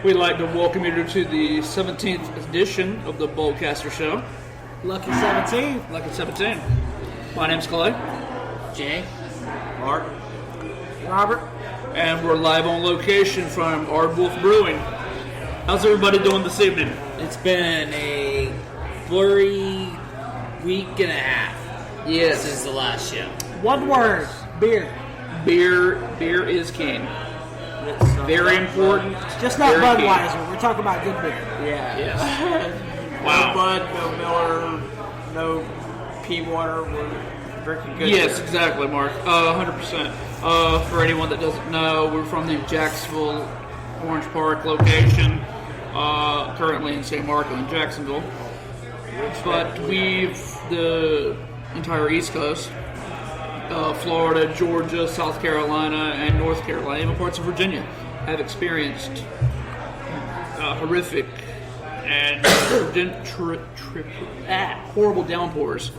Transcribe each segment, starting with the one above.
We'd like to welcome you to the 17th edition of the Boldcasters show. Lucky 17. Lucky 17. My name's Clay. Jay. Mark. Robert. And we're live on location from Aardwolf Brewing. How's everybody doing this evening? It's been a blurry week and a half. Yes. Since the last show. One word. Beer. Beer is king. Very important. Just not Very Budweiser. key. We're talking about good beer. Yeah. Yes. No Bud, no Miller, no pea water. We're drinking good Yes, beer. exactly, Mark. 100%. For anyone that doesn't know, we're from the Jacksonville Orange Park location. Currently in St. Marco in Jacksonville. But the entire East Coast, Florida, Georgia, South Carolina, and North Carolina, even parts of Virginia, have experienced horrific and horrible downpours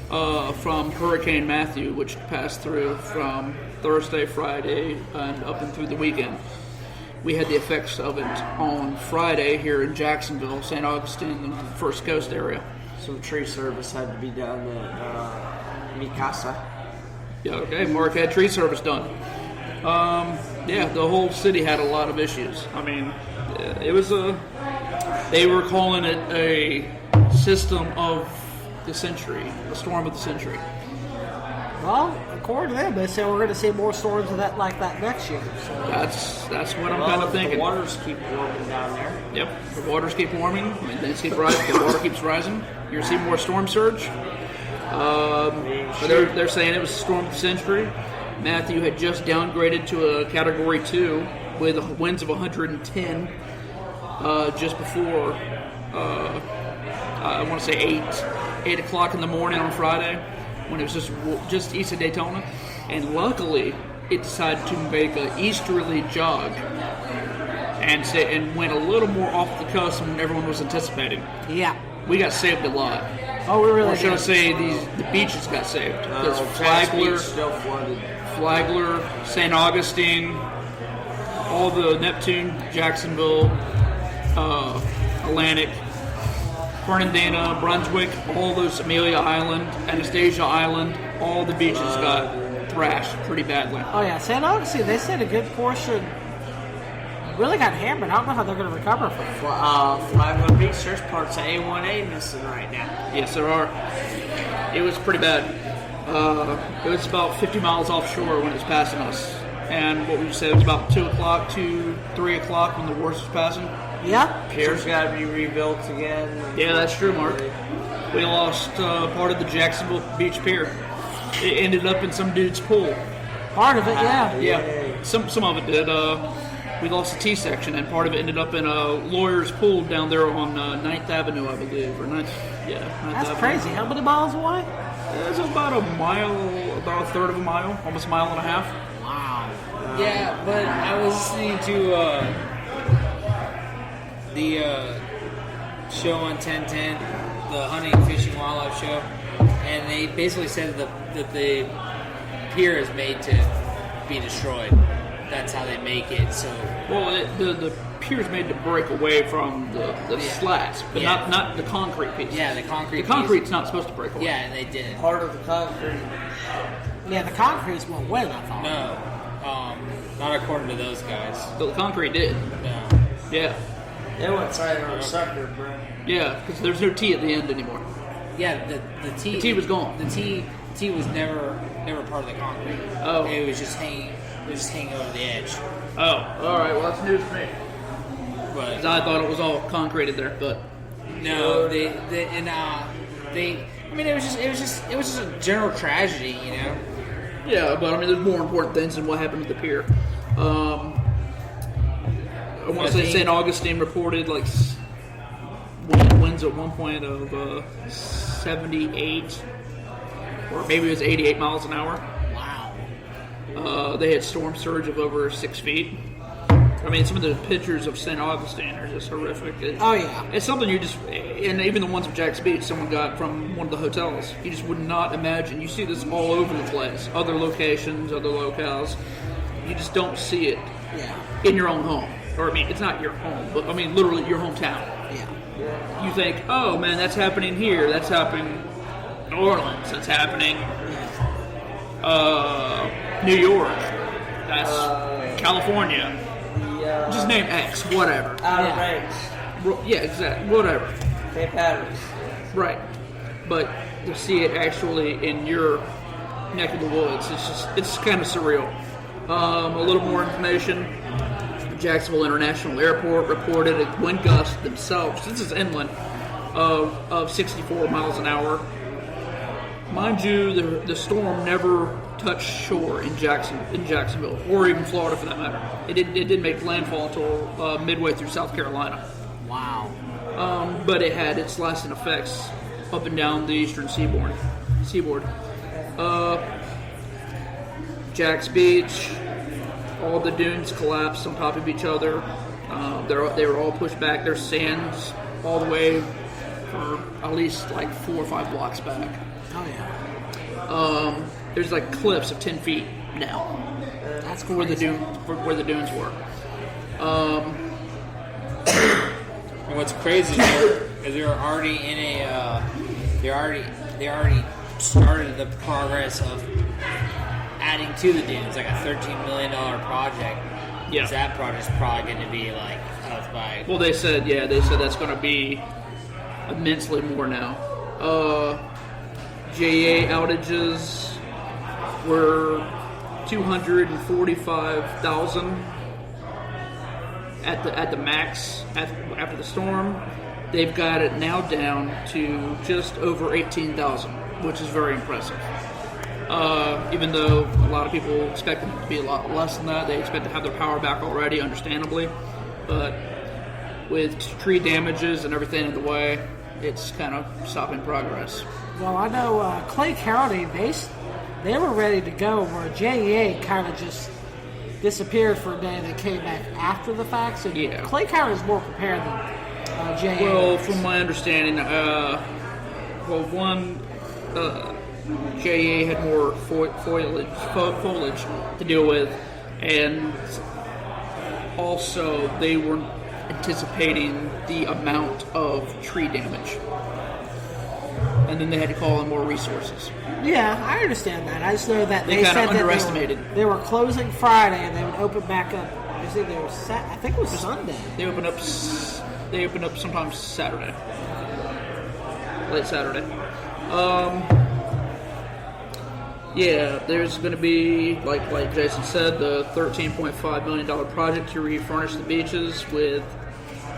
from Hurricane Matthew, which passed through from Thursday, Friday, and up and through the weekend. We had the effects of it on Friday here in Jacksonville, St. Augustine, and the First Coast area. Some tree service had to be done at Mikasa. Yeah, okay. Mark had tree service done. The whole city had a lot of issues. I mean, it was they were calling it a system of the century, a storm of the century. Well, according to them, they say we're going to see more storms of that like that next year. So. That's what I'm kind of thinking. The waters keep warming down there. Yep, the waters keep warming. Things keep rising. The water keeps rising. You're seeing more storm surge. But they're saying it was a storm of the century. Matthew had just downgraded to a Category 2 with winds of 110 just before, I want to say 8 o'clock in the morning on Friday, when it was just east of Daytona. And luckily, it decided to make an easterly jog and went a little more off the coast than everyone was anticipating. Yeah. We got saved a lot. Oh, we really Or should I did. say the beaches got saved? Because Flagler still flooded. Flagler, St. Augustine, all the Neptune, Jacksonville, Atlantic, Fernandina, Brunswick, all those Amelia Island, Anastasia Island, all the beaches got thrashed pretty badly. Oh, yeah. St. Augustine, they said a good portion really got hammered. I don't know how they're going to recover from it. Flagler Beach, there's parts of A1A missing right now. Yes, there are. It was pretty bad. It was about 50 miles offshore when it was passing us. And what would you say? It was about 2 o'clock to 3 o'clock when the worst was passing? Yeah. Piers got to be rebuilt again. Yeah, that's true, Mark. We lost part of the Jacksonville Beach Pier. It ended up in some dude's pool. Part of it, yeah. Yeah, some of it did. We lost the T-section, and part of it ended up in a lawyer's pool down there on 9th Avenue, I believe. Or 9th That's Avenue. crazy. How many miles away? It's about a mile, about a third of a mile, almost a mile and a half. Wow. Yeah, but I was listening to the show on 1010, the Hunting, Fishing, Wildlife show, and they basically said that the pier is made to be destroyed. That's how they make it. So the pier's made to break away from the slats, but not the concrete piece. yeah, the concrete. The concrete's not supposed to break away. Yeah, and they didn't. Part of the concrete. Yeah, the concrete's won't win, I thought. No, not according to those guys. The concrete did. No. Yeah, They went right on a sucker, bro. yeah, because there's no T at the end anymore. Yeah, the T. The T was gone. The T was never part of the concrete. Oh. It was just hanging. It was just hanging over the edge. Oh, all right. Well, that's news to me. But 'Cause I thought it was all concreted there, but no, they. I mean, it was just a general tragedy, you know. yeah. But I mean, there's more important things than what happened at the pier. I want to say St. Augustine reported like winds at one point of 78, or maybe it was 88 miles an hour. Wow. They had storm surge of over 6 feet. I mean, some of the pictures of St. Augustine are just horrific. Oh, yeah. It's something you just, and even the ones of Jack's Beach, someone got from one of the hotels. You just would not imagine. You see this all over the place. Other locations, other locales. You just don't see it Yeah. in your own home. or I mean, it's not your home, but I mean, literally your hometown. Yeah. You think, oh man, that's happening here. That's happening in New Orleans. That's happening New York. That's California. Just name X, whatever. Outer Banks. Yeah, exactly. Whatever. St. Patrick's. Right. But to see it actually in your neck of the woods, it's kind of surreal. A little more information. Jacksonville International Airport reported a wind gust themselves, this is inland, of 64 miles an hour. Mind you, the storm never touched shore in Jacksonville, or even Florida for that matter. It didn't make landfall until midway through South Carolina. Wow. But it had its lasting effects up and down the eastern seaboard. Jack's Beach, all the dunes collapsed on top of each other. They were all pushed back. There's sands all the way for at least like 4 or 5 blocks back. Oh yeah. There's like cliffs of 10 feet now. That's where the crazy. dunes were. And what's crazy is they're already in a they already started the progress of adding to the dunes, like a $13 million project. Yeah. That project's probably going to be like up by. Well, they said that's going to be immensely more now. JA outages were 245,000 at the max after the storm. They've got it now down to just over 18,000, which is very impressive. Even though a lot of people expect it to be a lot less than that, they expect to have their power back already, understandably. But with tree damages and everything in the way, it's kind of stopping progress. Well, I know Clay County, they were ready to go, where JEA kind of just disappeared for a day and then came back after the fact. So Yeah. Clay County is more prepared than JEA. Well, was. from my understanding, JEA had more foliage to deal with, and also they weren't anticipating the amount of tree damage. And then they had to call in more resources. Yeah, I understand that. I just know that They they kinda said that underestimated. they were closing Friday and they would open back up. I think it was Sunday. They open up sometimes Saturday, late Saturday. Yeah, there's going to be, like Jason said, the $13.5 million project to refurnish the beaches with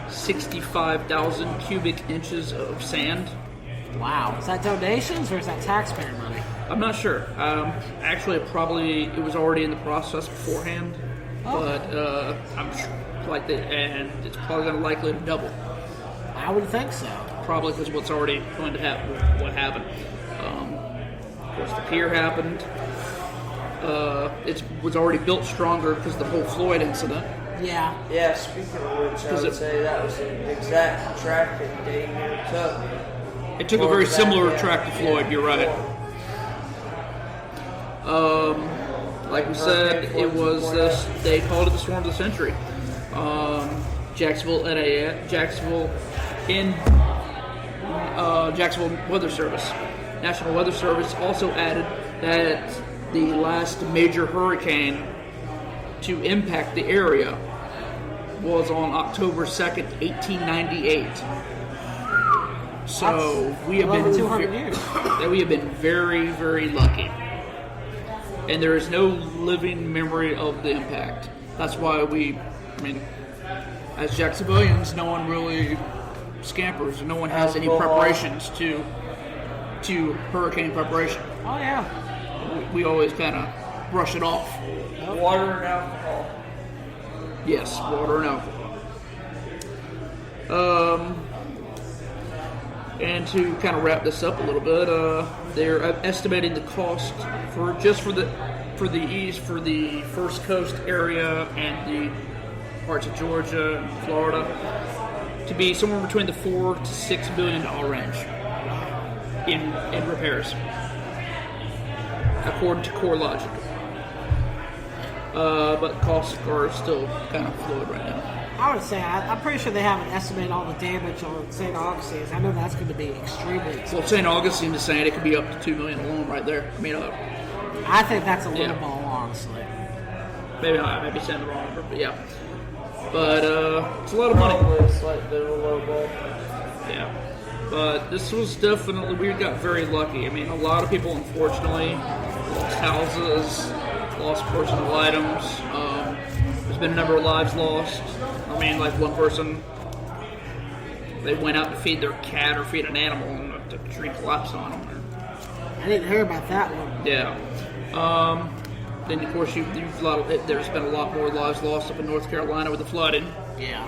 65,000 cubic inches of sand. Wow. Is that donations or is that taxpayer money? I'm not sure. Actually, it was already in the process beforehand, but I'm sure, and it's probably going to likely to double. I would think so. Probably because what's already going to happen, what happened. Of course, the pier happened. It was already built stronger because of the whole Floyd incident. Yeah. Yeah, speaking of which, I would say that was the exact track that Dave took. It took a very similar track to Floyd, you're right. Like we said, it was they called it the storm of the century. Jacksonville Weather Service. National Weather Service also added that the last major hurricane to impact the area was on October 2nd, 1898. So we have been 200 years. We have been very, very lucky. And there is no living memory of the impact. That's why as Jacksonvillians, no one really scampers. No one has any preparations to hurricane preparation. Oh, yeah. We always kind of brush it off. Water and alcohol. Yes, water and alcohol. And to kind of wrap this up a little bit, they're estimating the cost for the First Coast area and the parts of Georgia and Florida to be somewhere between the $4 to $6 billion range in repairs, according to CoreLogic. But costs are still kind of fluid right now. I would say I'm pretty sure they haven't estimated all the damage on St. Augustine's. I know that's going to be extremely expensive. Well, St. Augustine is saying it could be up to $2 million alone right there. I mean, I think that's a little Yeah. ball, honestly. maybe not. I may be saying the wrong number, but yeah. But it's a lot of money. Probably a slight bit of a low ball. Yeah. But this was definitely, we got very lucky. I mean, a lot of people, unfortunately, lost houses, lost personal items. There's been a number of lives lost. I mean, like one person, they went out to feed their cat or feed an animal and the tree collapsed on them. I didn't hear about that one. Yeah. Then, of course, there's been a lot more lives lost up in North Carolina with the flooding. Yeah.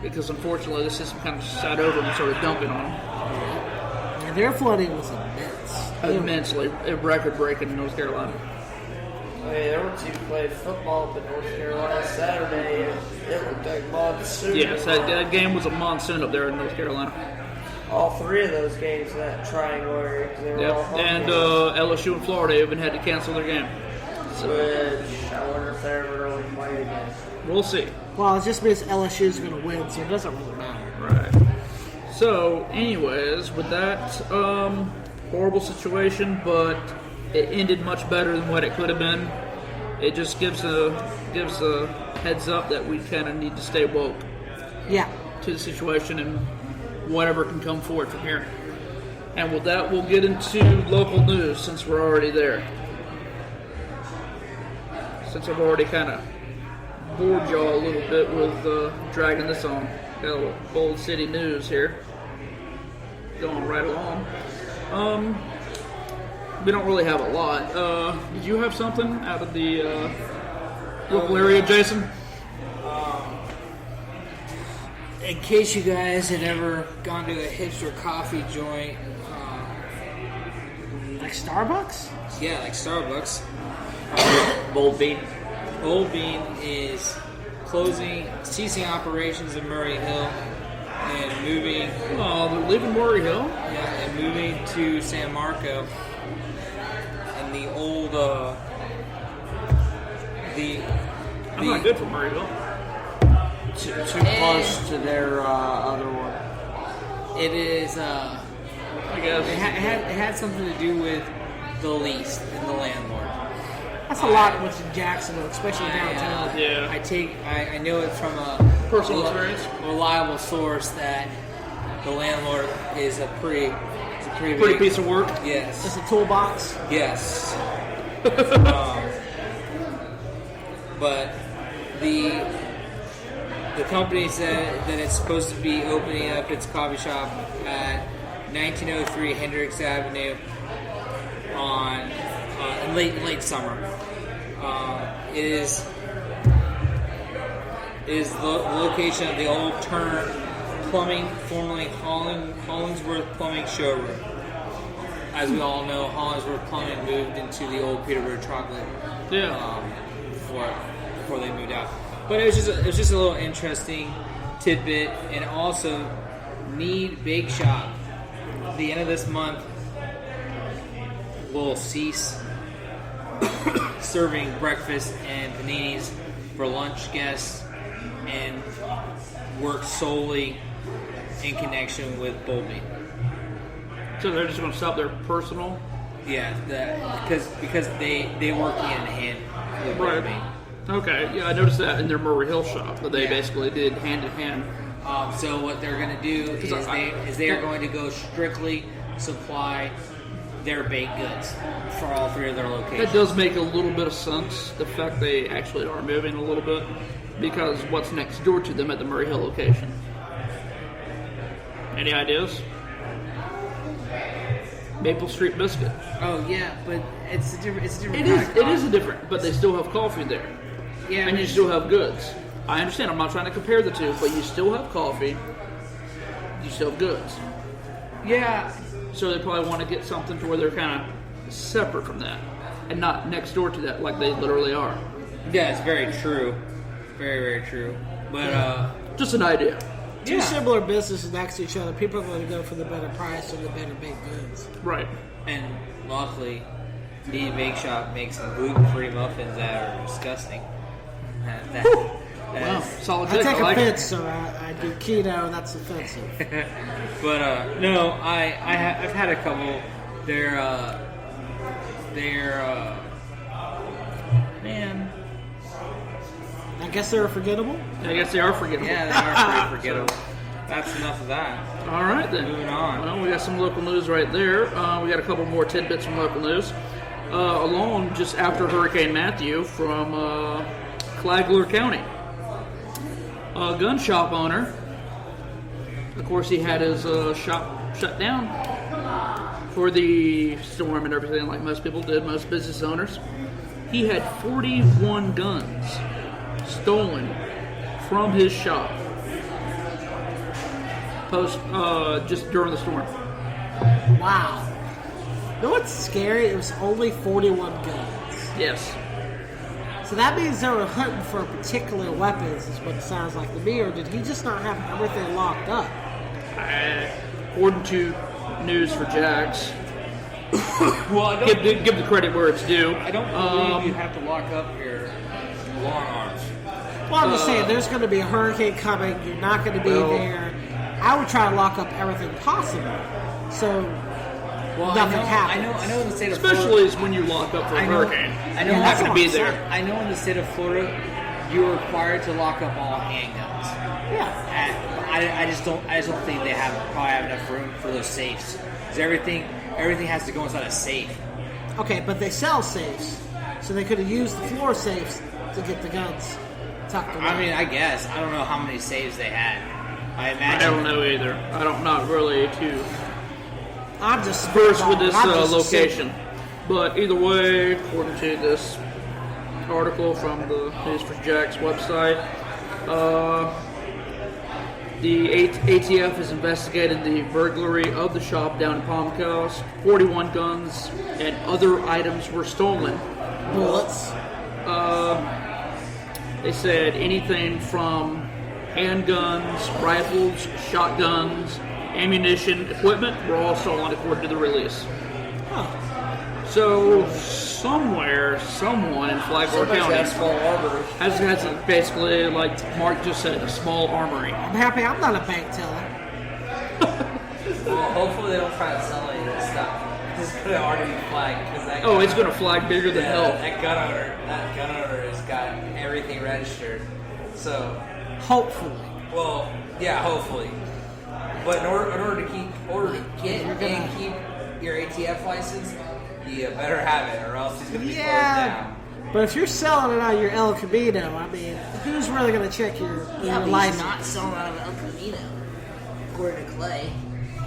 Because unfortunately, the system kind of sat over them and started dumping on them. And their flooding was immense. Immensely. Record-breaking in North Carolina. I mean, there were two played football up in North Carolina Saturday, and it looked like monsoon. Yes, that game was a monsoon up there in North Carolina. All three of those games in that triangle area, 'cause they were all Yep. home And games. LSU and Florida even had to cancel their game. Which I wonder if they're ever really playing again. We'll see. Well, it just means LSU is going to win, so it doesn't really matter. Right. So, anyways, with that horrible situation, but it ended much better than what it could have been. It just gives a heads up that we kind of need to stay woke Yeah. to the situation and whatever can come forward from here. And with that, we'll get into local news since we're already there. Since I've already kind of bored y'all a little bit with dragging this on. Got a little Bold City news here. Going right along. We don't really have a lot. Did you have something out of the local area, Jason? In case you guys had ever gone to a hipster coffee joint, Like Starbucks? yeah, like Starbucks, Bold Bean. Old Bean is ceasing operations in Murray Hill and moving, Oh, they're leaving Murray Hill? and moving to San Marco. And the old, I'm not good for Murray Hill. Too close to their other one. It is. I guess. It had something to do with the lease and the landlord. That's a lot with Jacksonville, especially downtown. Yeah. I know it from a Personal experience? reliable source that the landlord is a pretty Pretty big, piece of work. Yes. Just a toolbox. Yes. But the company said that it's supposed to be opening up its coffee shop at 1903 Hendricks Avenue on in late summer. It is the location of the old Turner Plumbing, formerly Hollingsworth Plumbing showroom. As we all know, Hollingsworth Plumbing moved into the old Peterborough Chocolate before they moved out. But it was just a little interesting tidbit. And also, Need Bake Shop, at the end of this month, will cease serving breakfast and paninis for lunch guests and work solely in connection with Bold Bean. So they're just going to stop their personal? Yeah, because they work hand in hand with Bold Bean. Okay, yeah, I noticed that in their Murray Hill shop that they Yeah. basically did hand in hand. So what they're going to do is they are going to go strictly supply their baked goods for all three of their locations. That does make a little bit of sense, the fact they actually are moving a little bit, because what's next door to them at the Murray Hill location? Any ideas? Maple Street Biscuit. Oh yeah, but it's a different. It is a different, but they still have coffee there. Yeah, And you still have goods. I understand, I'm not trying to compare the two, but you still have coffee, you still have goods. yeah. So they probably want to get something to where they're kind of separate from that, and not next door to that like they literally are. Yeah, it's very true. Very, very true. But Just an idea. Two similar businesses next to each other. People are going to go for the better price or the better baked goods. Right. and luckily, Need Bake Shop makes some gluten-free muffins that are disgusting. Wow, solid I pick. take I like offense, it. sir. I do keto, and that's offensive. But no, I've had a couple. They're man. I guess they were forgettable. I guess they are forgettable. Yeah, they are pretty forgettable. That's enough of that. All right, then. Moving on. Well, we got some local news right there. We got a couple more tidbits from local news. Along just after Hurricane Matthew from Flagler County. A gun shop owner, of course, he had his shop shut down for the storm and everything, like most people did, most business owners. He had 41 guns stolen from his shop just during the storm. Wow. You know what's scary? It was only 41 guns. Yes. So that means they were hunting for particular weapons, is what it sounds like to me, or did he just not have everything locked up? According to News for Jax, Well, I don't. give the credit where it's due. I don't believe you have to lock up your long arms. Well, I'm just saying, there's going to be a hurricane coming, you're not going to be there. I would try to lock up everything possible, so Well, nothing I happens. know in the state of Especially Florida. is when you lock up for a I know- hurricane. I know You're not that's going to what be I'm there. saying. I know in the state of Florida, you're required to lock up all handguns. Yeah. And I just don't think they probably have enough room for those safes. Because everything has to go inside a safe. Okay, but they sell safes, so they could have used the floor safes to get the guns tucked away. I mean, I guess I don't know how many saves they had. I I imagine. don't know either. Not really too I'm just versed with this I'm just location. But either way, according to this article from the News for Jack's website, the ATF is investigating the burglary of the shop down in Palm Coast. 41 guns and other items were stolen. bullets. They said anything from handguns, rifles, shotguns, ammunition, equipment were all stolen according to the release. Huh. So somewhere, someone in Flagler Somebody's County got a small armory. has basically, like Mark just said, a small armory. I'm happy I'm not a bank teller. Well, hopefully they don't try to sell any of this stuff. It's gonna already be flagged because that. Oh, it's gonna flag bigger than hell. That gun owner has got everything registered. So, Hopefully. well, yeah, hopefully. But in order to get and keep your ATF license, you better have it, or else he's gonna be closed down. But if you're selling it out of your El Camino, I mean, who's really going to check your Yeah, but license? he's not selling out of El Camino. According to Clay.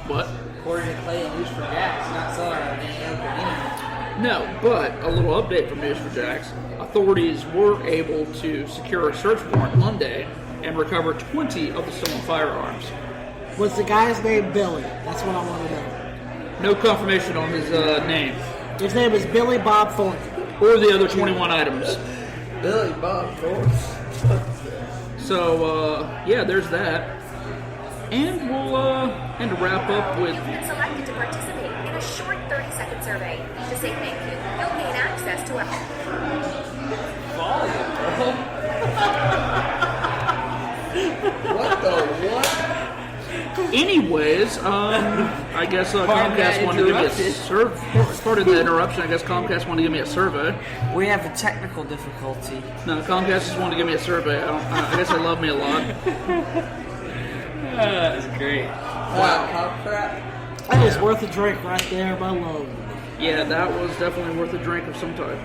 What? According to Clay and News for Jack, he's not selling out of any El Camino. No, but a little update from News for Jax. Authorities were able to secure a search warrant Monday and recover 20 of the stolen firearms. Was the guy's name Billy? That's what I want to know. No confirmation on his name His name is Billy Bob Thornton. or the other 21 items. Billy Bob, of course. So, yeah, there's that. And we'll and to wrap up with Selected to participate in a short 30-second survey. To say thank you, you'll gain access to a What the what? anyways, I guess Comcast wanted to give me a started the interruption. I guess Comcast wanted to give me a survey. We have a technical difficulty. No, Comcast just wanted to give me a survey. I guess they love me a lot. That's great. Wow, how crap. That is worth a drink right there alone. Yeah, that was definitely worth a drink of some type.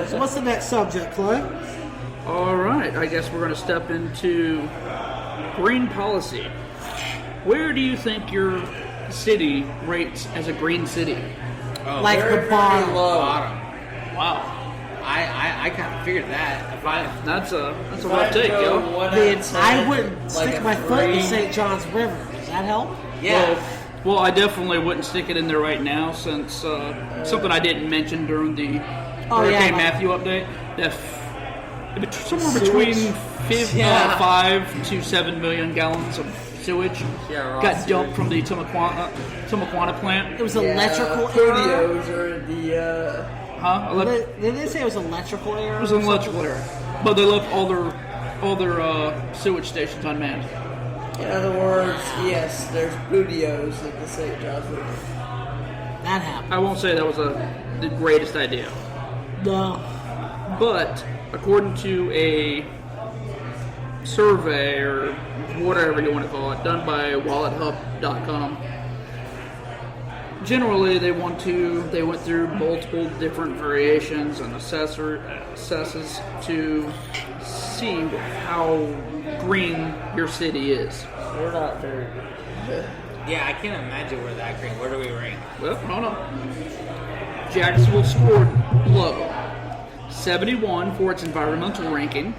So what's the next subject, Clay? All right, I guess we're going to step into green policy. Where do you think your city rates as a green city? Like Very, the very bottom. low. Bottom. Wow, I kind of figured that. If I that's a rough take, yo. Then I wouldn't stick like a my foot in 3. St. John's River. Does that help? yeah. Well, I definitely wouldn't stick it in there right now since something I didn't mention during the Oh, yeah, Hurricane like- Matthew update. That somewhere between 5 to 7 million gallons of sewage Yeah, raw got sewage. dumped from the Timuquana plant. It was electrical error. Studios are the, Huh? Did they say it was electrical error? It was an electrical error. But they left all their all their sewage stations unmanned. In other words, yes, there's bootios in the St. John's River. That happened. I won't say that was the greatest idea. No. But according to a survey or whatever you want to call it, done by WalletHub.com, generally they went through multiple different variations and assesses to see how green your city is. We're not very good. Yeah, I can't imagine we're that green. Where do we rank? Well, hold on. Jacksonville scored low. 71 for its environmental ranking,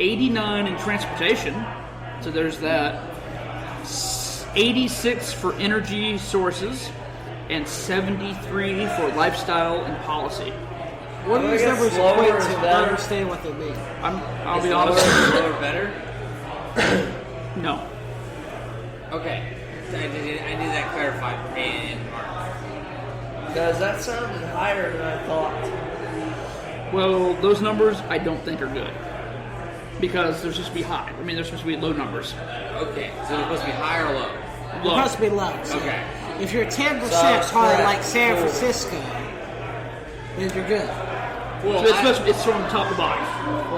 89 in transportation, so there's that, 86 for energy sources, and 73 for lifestyle and policy. What do I these guess numbers lower equate is to? I better. don't understand what they mean. I'll be honest. Lower better? No. Okay. I need that clarified for me and Mark. Because that sounded higher than I thought. Well, those numbers I don't think are good. Because they're supposed to be high. I mean, they're supposed to be low numbers. Okay, so it's supposed to be high or low? It Low. must be low. So Okay. if you're 10%, So, probably correct. like San Cool. Francisco, then you're good. Well, So it's from top to bottom.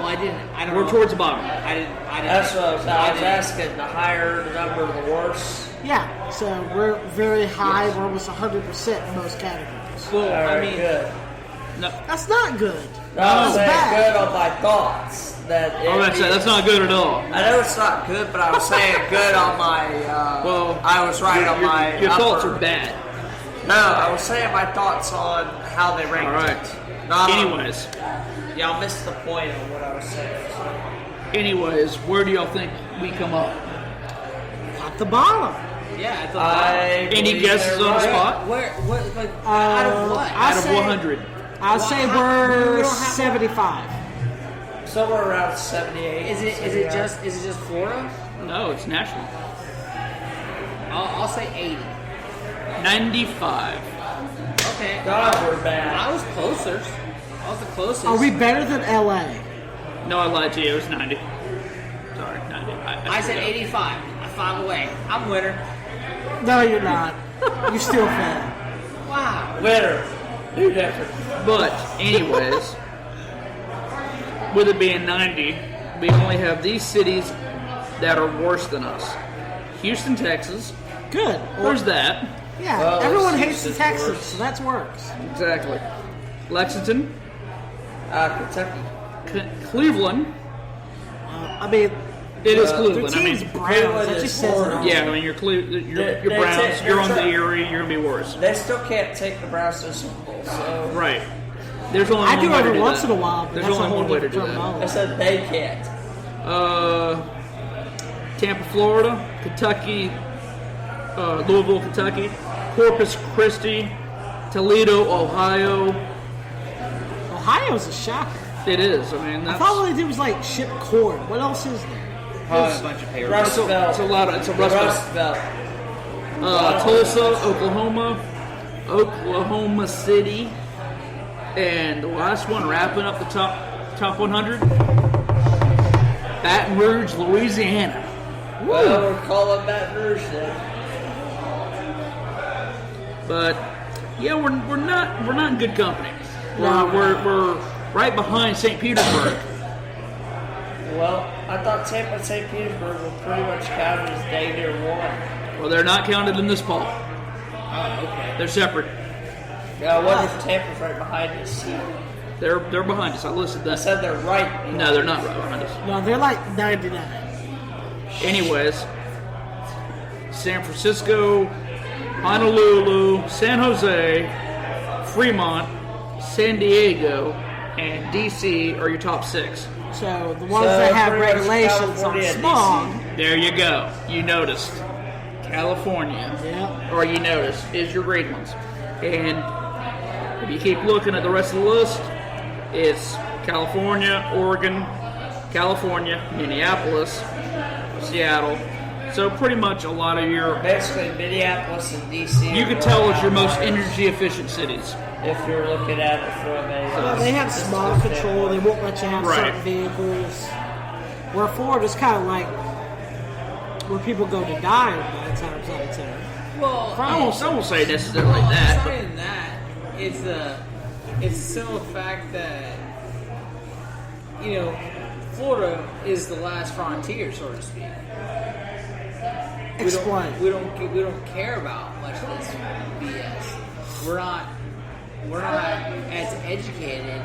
I don't We're know. towards the bottom. I didn't. That's what I was didn't- asking. The higher the number, the worse. Yeah, so we're very high. We're almost 100% in most categories. Well, All I right, mean, good. No. That's not good. No, I'm That's saying bad. good on my thoughts. That I was about to say, that's not good at all. I know it's not good, but I was saying good on my. Well, I was right on my. Your thoughts upper- are bad. No, I was saying my thoughts on how they ranked. All right. it. Not on- Anyways, y'all missed the point of what I was saying. where do y'all think we come up? At the bottom. yeah, it's a I Any believe guesses they're on the right. spot? What, like, out of what? I Out of say- 100. I'll say we we're don't have- 75. Somewhere around 78. Is it 79. just Florida? No, it's national. I'll say 80. 95. Okay. God, we're bad. I was closer. I was the closest. Are we better than LA? No, I lied to you. It was 90. Sorry, 90. I said 85. I 5 away. I'm winner. No, you're not. You still fail. Wow. Winner. New different. But, anyways, with it being 90, we only have these cities that are worse than us. Houston, Texas. Good. There's that. Yeah, Well, everyone it's hates the just Texans, worse. so that works. Exactly. Lexington. Kentucky. Cleveland. I mean, It is their Cleveland. I team's mean, Browns. Cleveland That is just says it Florida. all. yeah, I mean, you're They- Browns. they- You're on the they're- Erie. You're going to be worse. They still can't take the Browns to the Super Bowl, so Right. There's only I one do way to every do once that. in a while, but There's that's a only whole one way to different do that. I terminology. said they can't. Tampa, Florida, Kentucky, Louisville, Kentucky, Corpus Christi, Toledo, Ohio. Ohio's a shocker. It is. I mean, I that's thought all they did was like ship corn. What else is there? Probably a bunch of payroll. it's a lot of. It's a rust belt. Rust Belt. Tulsa, Oklahoma, Oklahoma City, and the last one wrapping up the top 100, Baton Rouge, Louisiana. Well, we're calling Baton Rouge then. But yeah, we're not in good company. No. We're right behind St. Petersburg. Well, I thought Tampa and St. Petersburg were pretty much counted as day near one. Well, they're not counted in this poll. Oh, okay. They're separate. Yeah, I wonder if Tampa's right behind us. They're behind us. I listed I that. said they're right. No, they're not right behind us. No, they're like 99. Anyways, San Francisco, Honolulu, San Jose, Fremont, San Diego, and DC are your top 6. So the ones So that have pretty much regulations on California and smog. There you go. You noticed. California, Yeah. or you noticed, is your green ones. And if you keep looking at the rest of the list, it's California, Oregon, California, Minneapolis, Seattle. So pretty much a lot of your... Basically, Minneapolis and DC. You are could tell going it's your out most energy efficient cities. if you're looking at it from a. Well, they have smog control. They won't let you have Right. certain vehicles. Where Florida's kind of like where people go to die 9 times out of 10. Well, I won't say necessarily Well, that. it's not But even that. It's the simple fact that Florida is the last frontier, so to speak. Explain. We don't care about much of this BS. We're not as educated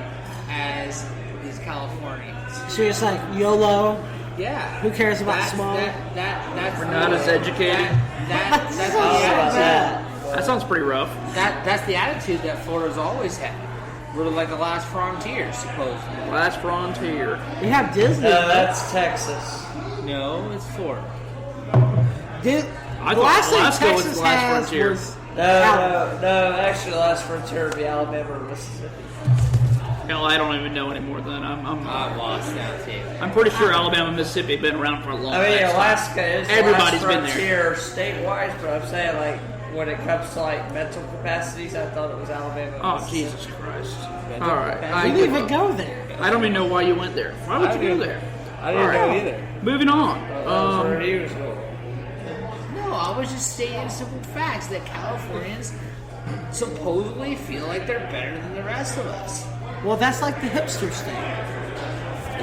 as these Californians. So it's like YOLO. Yeah. Who cares about small? That's We're not as educated. That's the that sounds pretty rough. That's the attitude that Florida's always had. We're like the last frontier, supposedly. Last frontier. We have Disney. That's Texas. No, it's Florida. The I last thought thing Alaska was Texas the last has frontier. was No. Actually, the last frontier would be Alabama or Mississippi. Hell, I don't even know anymore. Then I'm lost now too. I'm pretty sure Alabama and Mississippi have been around for a long I mean, time. Alaska is Everybody's the been last there. frontier statewide, but I'm saying like when it comes to like mental capacities, I thought it was Alabama. Oh, Mississippi. Jesus Christ. All right. You didn't even go there. I don't even know why you went there. Why would you go there? I didn't All know right. either. Moving on. That was where he was going. No, I was just stating simple facts that Californians supposedly feel like they're better than the rest of us. Well, that's like the hipster state.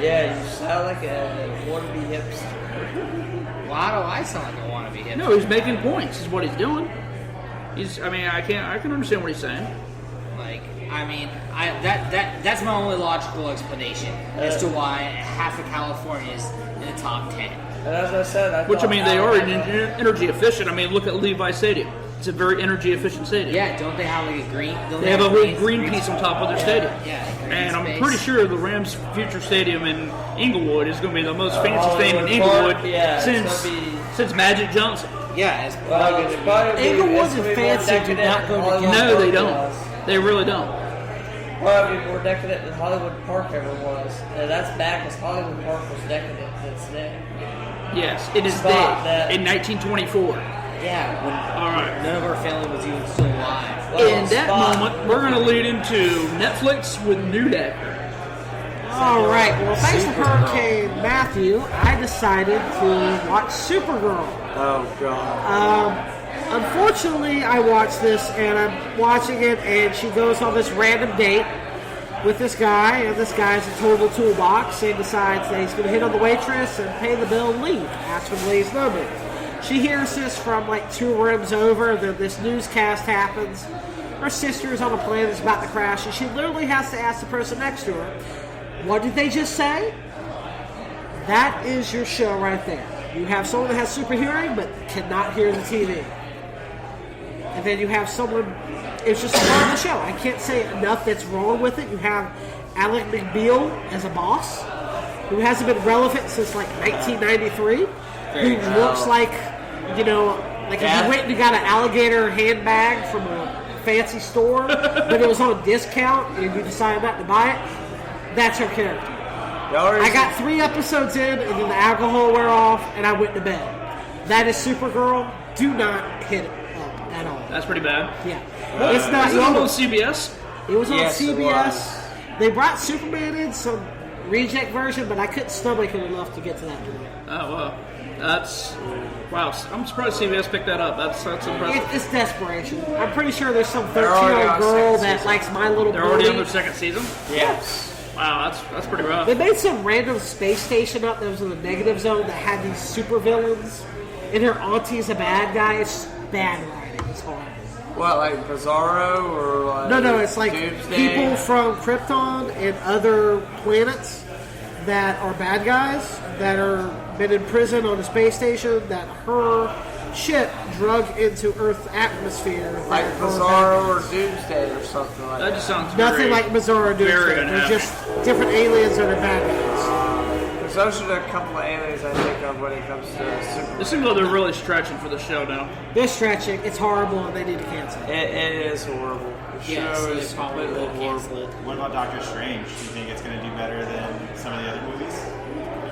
Yeah, you sound like a wannabe hipster. Well, how do I sound like a wannabe hipster? No, he's making points. Is what he's doing. I can understand what he's saying. That's my only logical explanation as to why half of California is in the top 10. And as I said, Which, I thought mean, they are Alabama- energy efficient. I mean, look at Levi Stadium. It's a very energy efficient stadium. Yeah, don't they have like a green? They have a whole green piece on top of their stadium. Yeah, green And I'm space. pretty sure the Rams' future stadium in Inglewood is going to be the most fancy thing in Hollywood Inglewood Park, yeah, it's since gonna be- since Magic Johnson. Yeah, it's Well, it's probably Inglewood it's and gonna be more fancy do decadent not than go Hollywood together. No, they Park don't. was. They really don't. Probably more decadent than Hollywood Park ever was. And that's back as Hollywood Park was decadent than today. Yes, it is Stop there that. in 1924. yeah. When All right. none of our family was even still alive. Well, In that stop. moment, we're going to lead into Netflix with Nude Actor. All right. Well, thanks to Hurricane Matthew, I decided to watch Supergirl. Oh, God. Unfortunately, I watched this, and I'm watching it, and she goes on this random date with this guy, and this guy's a total toolbox, and decides that he's going to hit on the waitress and pay the bill and leave. Asks for the lady's number. She hears this from like 2 rooms over, then this newscast happens. Her sister is on a plane that's about to crash, and she literally has to ask the person next to her, what did they just say? That is your show right there. You have someone that has super hearing, but cannot hear the TV. And then you have someone, it's just a part of the show. I can't say enough that's wrong with it. You have Alec McBeal as a boss, who hasn't been relevant since like 1993, who looks like, like if you went and you got an alligator handbag from a fancy store, but it was on discount and you decided not to buy it, that's her character. I got 3 episodes in, and then the alcohol wore off, and I went to bed. That is Supergirl. Do not hit it up at all. That's pretty bad. Yeah. It's not. Is it on CBS? It was on Yes, it CBS. was. They brought Superman in, some reject version, but I couldn't stomach it enough to get to that point. Oh, wow. Wow. I'm surprised CBS picked that up. That's impressive. It's desperation. I'm pretty sure there's some They're already 13-year-old on girl second that season. likes My Little They're already on Pony. their second season? Yes. Wow, that's pretty rough. They made some random space station up that was in the negative zone that had these super villains, and her auntie's a bad guy. It's bad writing. It's horrible. What, like Bizarro or like No, it's like Doomsday? people from Krypton and other planets that are bad guys that are been in prison on a space station that her ship drug into Earth's atmosphere. Like that are Bizarro or bad guys. Doomsday or something like That that. just sounds Nothing very, like Bizarro very Doomsday. They're unhappy. just different aliens that are bad guys. Because those are the couple of aliens I think of when it comes to Superman. It seems like they're really stretching for the show now. They're stretching. It's horrible, and they need to cancel it. It is horrible. The Yeah, show so is they probably completely will cancel horrible. it. What about Doctor Strange? Do you think it's going to do better than some of the other movies?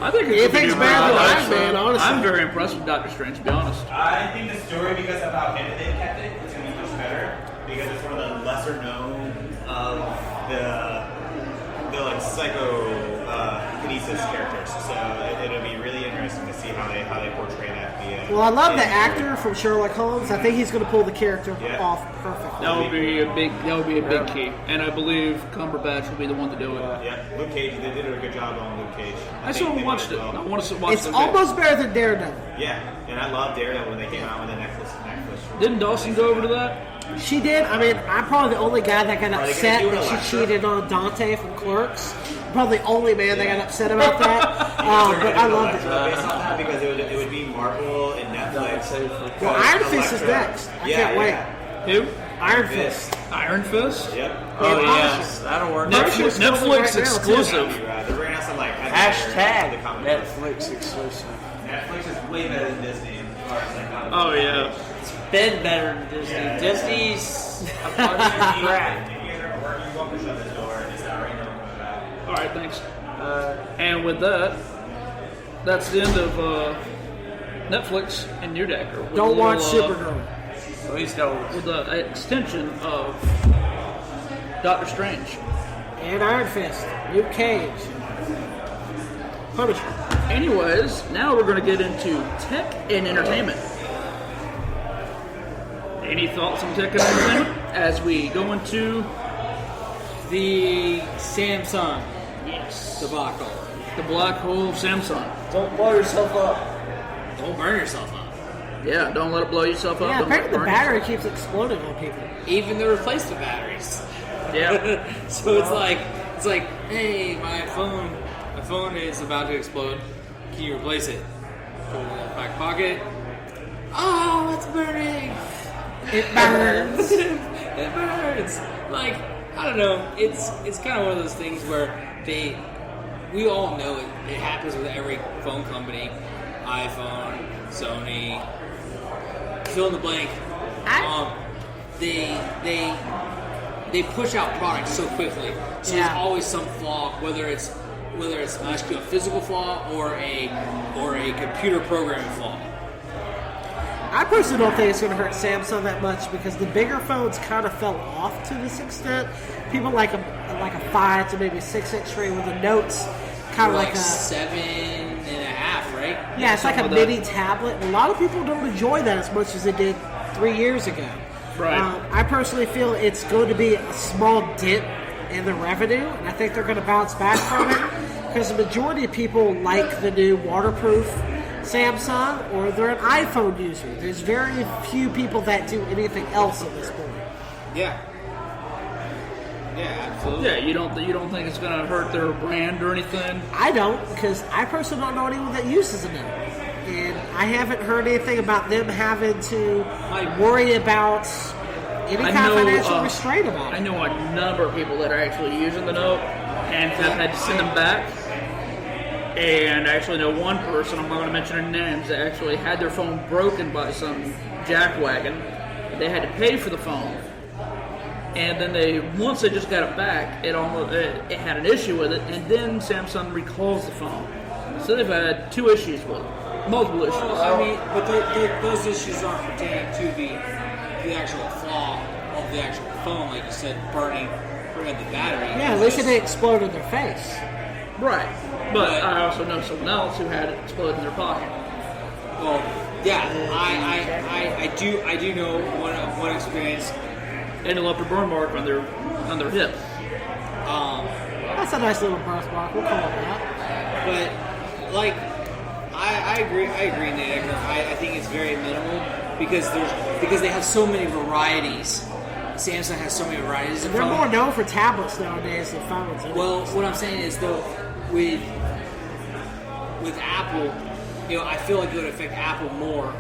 I think You it could think be it's better than Iron Man, honestly. I'm very impressed with Doctor Strange, to be honest. I think the story, because of how hidden they kept it, is going to be much better. Because it's one of the lesser known of the they're like psychokinesis characters. So it'll be really interesting to see how they portray that. Well, I love the actor from Sherlock Holmes. I think he's going to pull the character off perfectly. That would be a big key, and I believe Cumberbatch will be the one to do it. Yeah, Luke Cage. They did a good job on Luke Cage. I still haven't watched it. I want to watch it. It's almost better than Daredevil. Yeah, and I love Daredevil when they came out with the Netflix. Didn't Dawson go over to that? She did. I mean, I'm probably the only guy that got they upset gonna do that an she Electra? cheated on Dante from Clerks. Probably the only man that got upset about that. But I loved it. Based on that, because it would be Marvel and Netflix. Well, Iron Fist is next. I can't wait. Who? Iron Fist. Iron Fist? Yep. Oh, And yeah. Punisher. That'll work. Netflix right now, exclusive. They're bringing out some like Hashtag the comic books. Netflix exclusive. Netflix is way better than Disney as far as like comic Oh, yeah. It's been better than Disney. Yeah. Disney's a bunch of crap. If you guys are working, you want to shut this door and just already know about that. All right, thanks. And with that, that's the end of Netflix and New Decker. With a Don't little, watch Supergirl. Please don't. With the extension of Doctor Strange. And Iron Fist. Luke Cage. Punisher. Anyways, now we're going to get into tech and entertainment. Any thoughts on tech and entertainment as we go into The Samsung yes, debacle. the black hole of Samsung? Don't blow yourself up. Don't burn yourself up. Yeah, don't let it blow yourself up. Yeah, Don't let it apparently the burn battery keeps exploding on people. Even the replacement batteries. yourself. Yeah. So it's like, hey, my phone is about to explode. Can you replace it? Put it in the back pocket. Oh, it's burning. It burns. It burns. Like, I don't know. It's kind of one of those things where we all know it. It happens with every phone company, iPhone, Sony, fill in the blank. They push out products so quickly. So Yeah. there's always some flaw, whether it's actually a physical flaw or a computer programming flaw. I personally don't think it's going to hurt Samsung that much because the bigger phones kind of fell off to this extent. People like a 5 to maybe 6-inch screen with the Notes kind of like a 7.5, right? yeah, it's like a something like mini tablet. A lot of people don't enjoy that as much as they did 3 years ago. Right. I personally feel it's going to be a small dip in the revenue, and I think they're going to bounce back from it because the majority of people like the new waterproof Samsung or they're an iPhone user. There's very few people that do anything else at this point. Yeah. Yeah, absolutely. Yeah, you don't think it's going to hurt their brand or anything? I don't because I personally don't know anyone that uses a Note. And I haven't heard anything about them having to worry about any kind of financial restraint about I it. know a number of people that are actually using the Note and have had to send them back. And I actually know one person, I'm not going to mention their names, that actually had their phone broken by some jackwagon. They had to pay for the phone. And then once they just got it back, it had an issue with it, and then Samsung recalls the phone. So they've had 2 issues with it. Multiple issues. Well, I mean, but those issues aren't pertaining to the actual flaw of the actual phone, like you said, burning the battery. Yeah, at least it didn't explode in their face. Right. But I also know someone else who had it explode in their pocket. Well, yeah, I do know one experience. And it left a burn mark on their hip. That's a nice little birthmark. We'll call it that. But like, I agree, Nate. I think it's very minimal because they have so many varieties. Samsung has so many varieties of They're phones. more known for tablets nowadays than phones. Well, what I'm saying is though, with Apple, I feel like it would affect Apple more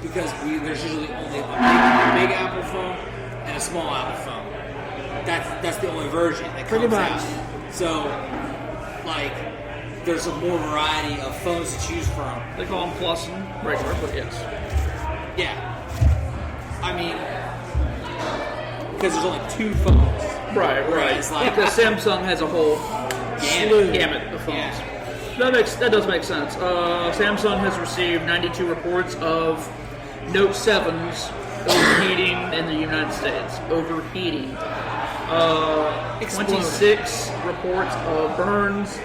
because there's usually only a big Apple phone and a small Apple phone. That's the only version that comes Pretty much. out. So, like, there's a more variety of phones to choose from. They call them Plus and regular, but yes. Yeah. I mean, because there's only 2 phones. Right. It's like- Because Samsung has a whole gamut of phones. Yeah. That does make sense. Samsung has received 92 reports of Note 7s overheating in the United States. Overheating. Exploded. 26 reports of burns,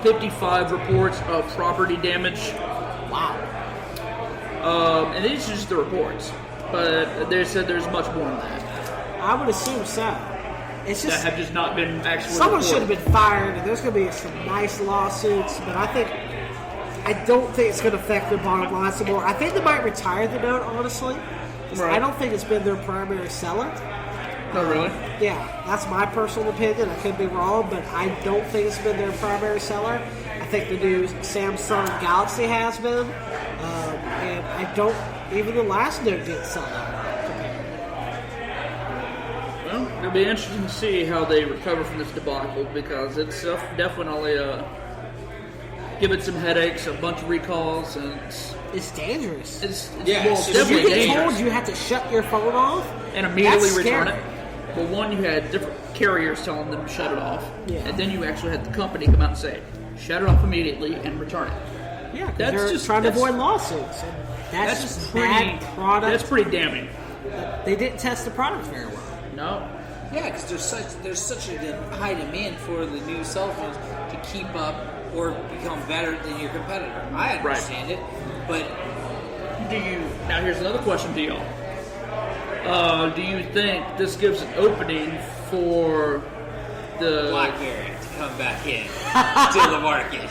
55 reports of property damage. Wow. And these are just the reports. But they said there's much more than that. I would assume so. It's That just have just not been actually someone reported. should have been fired, and there's going to be some nice lawsuits. But I don't think it's going to affect their bottom line some more. I think they might retire the note, honestly. 'Cause Right. I don't think it's been their primary seller. Oh, really? Yeah, that's my personal opinion. I could be wrong, but I don't think it's been their primary seller. I think the new Samsung Galaxy has been, and I don't. Even the last note didn't sell that. Well, it'll be interesting to see how they recover from this debacle because it's definitely giving some headaches, a bunch of recalls, and It's dangerous. it's Yeah, well, it's it's just- You definitely get dangerous. told you have to shut your phone off And immediately That's return scary. it. Well, one, you had different carriers telling them to shut it off, Yeah. and then you actually had the company come out and say, shut it off immediately and return it. Yeah, because That's they're just- trying to that's- avoid lawsuits. And that's just bad product. That's pretty damning. They didn't test the product very well. No. Yeah, because there's such a high demand for the new cell phones to keep up or become better than your competitor. I understand it, but Now here's another question to y'all. Do you think this gives an opening for the BlackBerry to come back in to the market.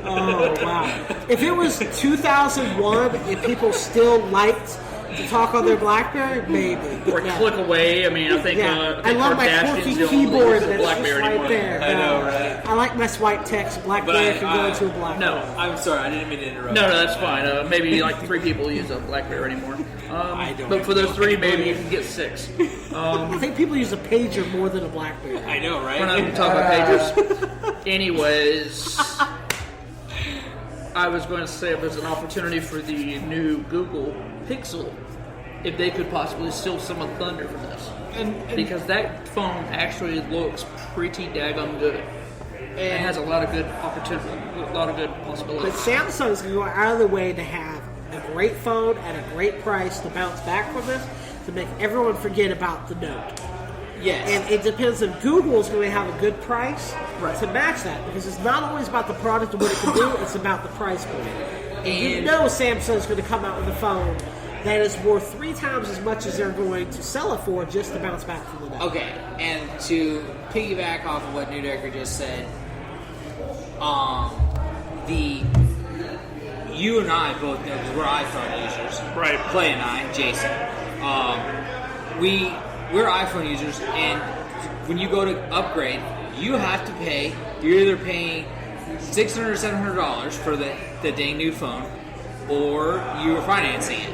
Oh, wow. If it was 2001 and people still liked to talk on their BlackBerry, maybe. or Yeah. click away? I mean, I think Yeah, I I think love my Kardashians quirky don't keyboard use the that's just BlackBerry right anymore. there. I know, right? I like my swipe text. BlackBerry But can go into a BlackBerry. No. I'm sorry, I didn't mean to interrupt. No, that's fine. Maybe like 3 people use a BlackBerry anymore. I don't But for those know 3, maybe anybody. you can get 6. I think people use a pager more than a BlackBerry. I know, right? We're not even talking about pages. Anyways, I was going to say if there's an opportunity for the new Google Pixel, if they could possibly steal some of the thunder from this. Because that phone actually looks pretty daggone good. It has a lot of good opportunity, a lot of good But possibilities. Samsung's going to go out of the way to have a great phone at a great price to bounce back from this, to make everyone forget about the Note. Yes. And it depends if Google's going to have a good price to match that, because it's not always about the product and what it can do, it's about the price point. And you know Samsung's going to come out with a phone that is worth 3 times as much as they're going to sell it for just to bounce back from the Note. Okay, and to piggyback off of what New Decker just said, you and I both know because we're iPhone users. Right. Clay and I, Jason. We're iPhone users, and when you go to upgrade, you have to pay. You're either paying $600 or $700 for the dang new phone, or you're financing it.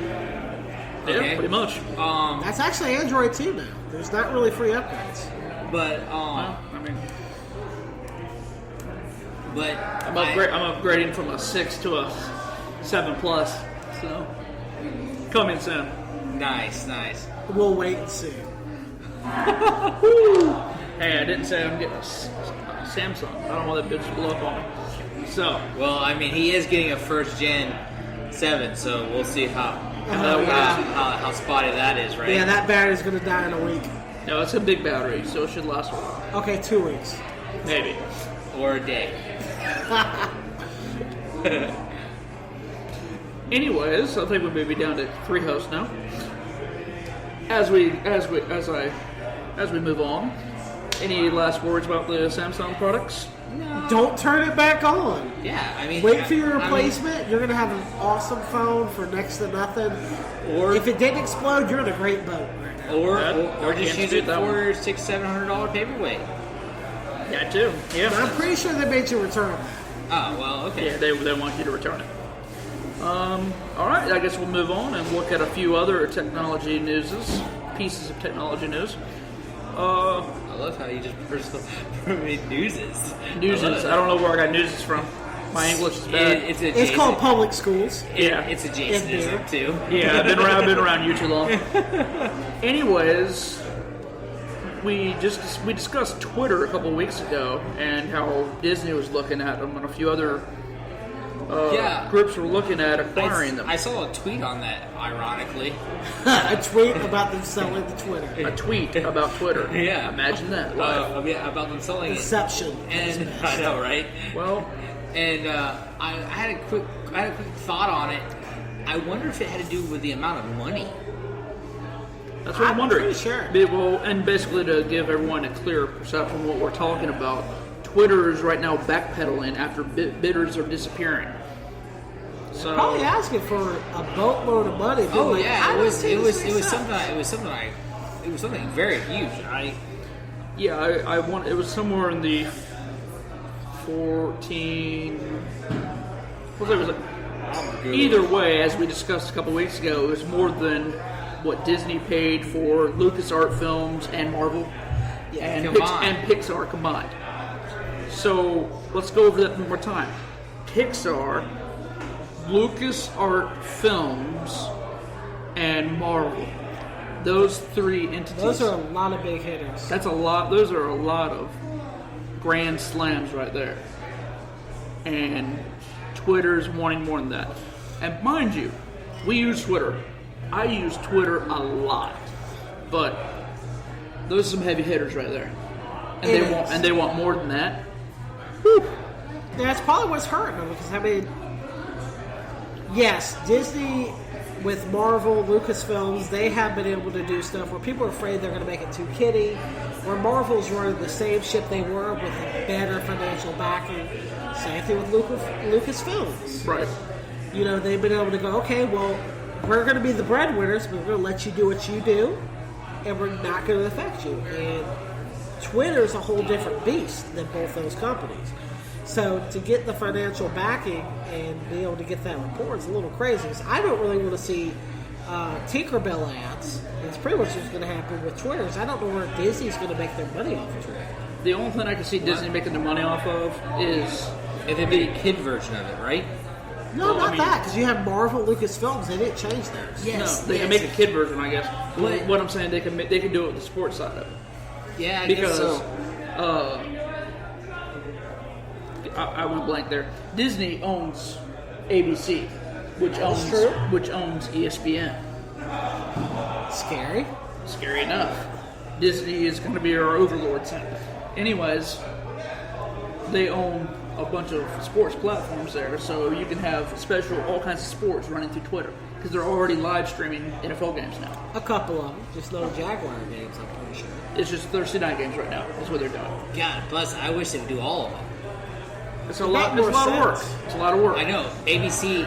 Yeah, Okay. pretty much. That's actually Android too now. There's not really free upgrades. But Well, I mean, but I'm upgrading from a 6 to a 7 Plus, so coming soon. Nice. We'll wait and see. Hey, I didn't say I'm getting a Samsung. I don't want that bitch to blow up on me. So, Well, I mean, he is getting a first gen 7, so we'll see how spotty that is, right? Yeah, that battery's going to die in a week. no, it's a big battery, so it should last a while. Okay, 2 weeks. Maybe. Or a day. Anyways, I think we may be down to 3 hosts now. As we move on, any last words about the Samsung products? Don't turn it back on. Yeah, I mean, Wait for your I mean, replacement. You're going to have an awesome phone for next to nothing. or If it didn't explode, you're in a great boat right now. or I just can't use dispute it that for $600-$700 paperweight. That too. Yeah. But I'm pretty sure they made you return it. Oh well, okay. Yeah, they want you to return it. All right, I guess we'll move on and look at a few other technology pieces of technology news. I love how you just personally newses. I don't know where I got newses from. My English is bad. It's called public schools. Yeah. It's a Jasonism too. Yeah, I've been around you too long. Anyways, we discussed Twitter a couple weeks ago and how Disney was looking at them and a few other groups were looking at acquiring them. I saw a tweet on that, ironically. A tweet about them selling the Twitter. A tweet about Twitter. Yeah. Imagine that. About them selling Deception. it. And I know, right? Well, And I had a quick thought on it. I wonder if it had to do with the amount of money. that's what I'm wondering. pretty sure. Well, and basically to give everyone a clear perception of what we're talking about, Twitter is right now backpedaling after bidders are disappearing. So Probably asking for a boatload of money. Oh like, yeah, I it don't was see it this was make it was sense. something very huge. I want. It was somewhere in the 14. What was it? Either way, as we discussed a couple weeks ago, it was more than what Disney paid for LucasArts films and Marvel and, combined. Pixar combined. So let's go over that one more time. Pixar, LucasArts films, and Marvel. Those three entities. Those are a lot of big hitters. That's a lot. Those are a lot of grand slams right there. And Twitter's wanting more than that. And mind you, we use Twitter. I use Twitter a lot, but those are some heavy hitters right there. And they want more than that. Whew. That's probably what's hurting them because, I mean, yes, Disney with Marvel, Lucasfilms, they have been able to do stuff where people are afraid they're going to make it too kiddie, where Marvel's running the same ship they were with a better financial backing. Same thing with Lucasfilms. Right. You know, they've been able to go, okay, well, we're going to be the breadwinners, but we're going to let you do what you do, and we're not going to affect you. And Twitter's a whole different beast than both those companies. So to get the financial backing and be able to get that report is a little crazy. So I don't really want to see Tinkerbell ads. It's pretty much what's going to happen with Twitter. I don't know where Disney's going to make their money off of Twitter. The only thing I can see Disney making their money off of is If they made a kid version of it, right? No, Well, not I mean- that, because you have Marvel, Lucasfilms. They didn't change theirs. Yes. no. They can make a kid version, I guess. What- What I'm saying, they can do it with the sports side of it. Yeah, I Because guess so. I went blank there. Disney owns ABC, which owns ESPN. Scary. Scary enough. Disney is going to be our overlord soon. Anyways, they own a bunch of sports platforms there, so you can have all kinds of sports running through Twitter because they're already live streaming NFL games now. A couple of them. Just no Jaguar games, I'm pretty sure. It's just Thursday night games right now. That's what they're doing. God, plus I wish they would do all of them. It's a lot. It's a lot of work. sense. It's a lot of work. I know ABC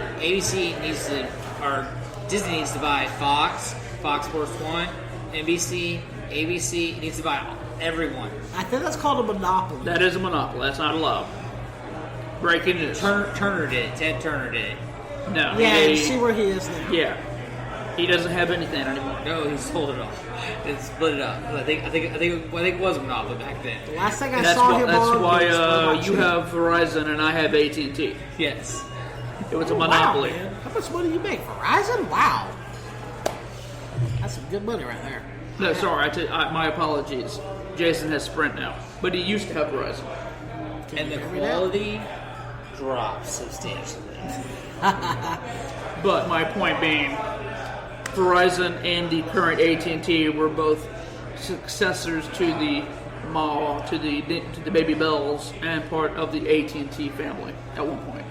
needs to, or Disney needs to buy Fox Sports 1, NBC, ABC needs to buy everyone. I think that's called a monopoly. That is a monopoly. That's not allowed. Breaking news. Turner did it. Ted Turner did it. No. Yeah, you see where he is now. Yeah. He doesn't have anything anymore. No, he sold it off and split it up. I think it was a monopoly back then. The last thing I That's saw why, him that's on why was about you Chip. have Verizon and I have AT&T. Yes. It was a Wow, monopoly. man. How much money you make? Verizon? Wow. That's some good money right there. No, sorry. My apologies. Jason has Sprint now, but he used to have Verizon. And the hear me now? quality drops substantially. But my point being, Verizon and the current AT&T were both successors to the Ma, to the Baby Bells, and part of the AT&T family at one point,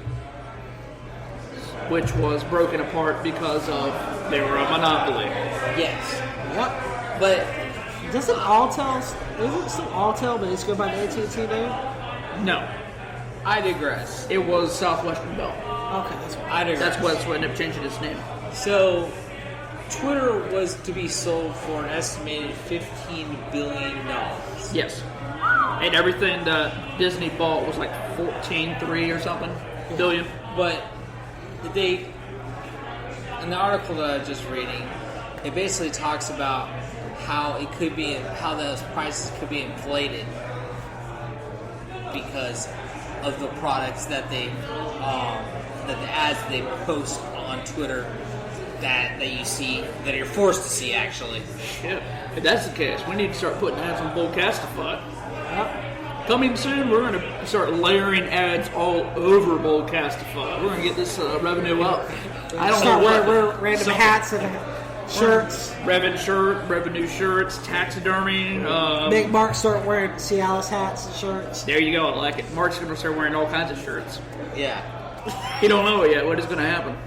which was broken apart because of they were a monopoly. Yes. Yep. But Doesn't Alltel, isn't it still Alltel, but it's go by the AT&T name? No, I digress. it was Southwestern Bell. Okay, that's right. I digress. That's what ended up changing its name. So, Twitter was to be sold for an estimated $15 billion. Yes, and everything that Disney bought was like 14.3 or something billion. But in the article that I was just reading, it basically talks about how those prices could be inflated because of the products that the ads they post on Twitter that you see, that you're forced to see actually. Yeah, if that's the case, we need to start putting ads on Boldcasters. Coming soon, we're going to start layering ads all over Boldcastify. We're going to get this revenue up. I don't know what. Wear random hats and shirts. Revenue shirts, taxidermy. Make Mark start wearing Cialis hats and shirts. There you go. I like it. Mark's going to start wearing all kinds of shirts. Yeah. He don't know it yet. What is going to happen?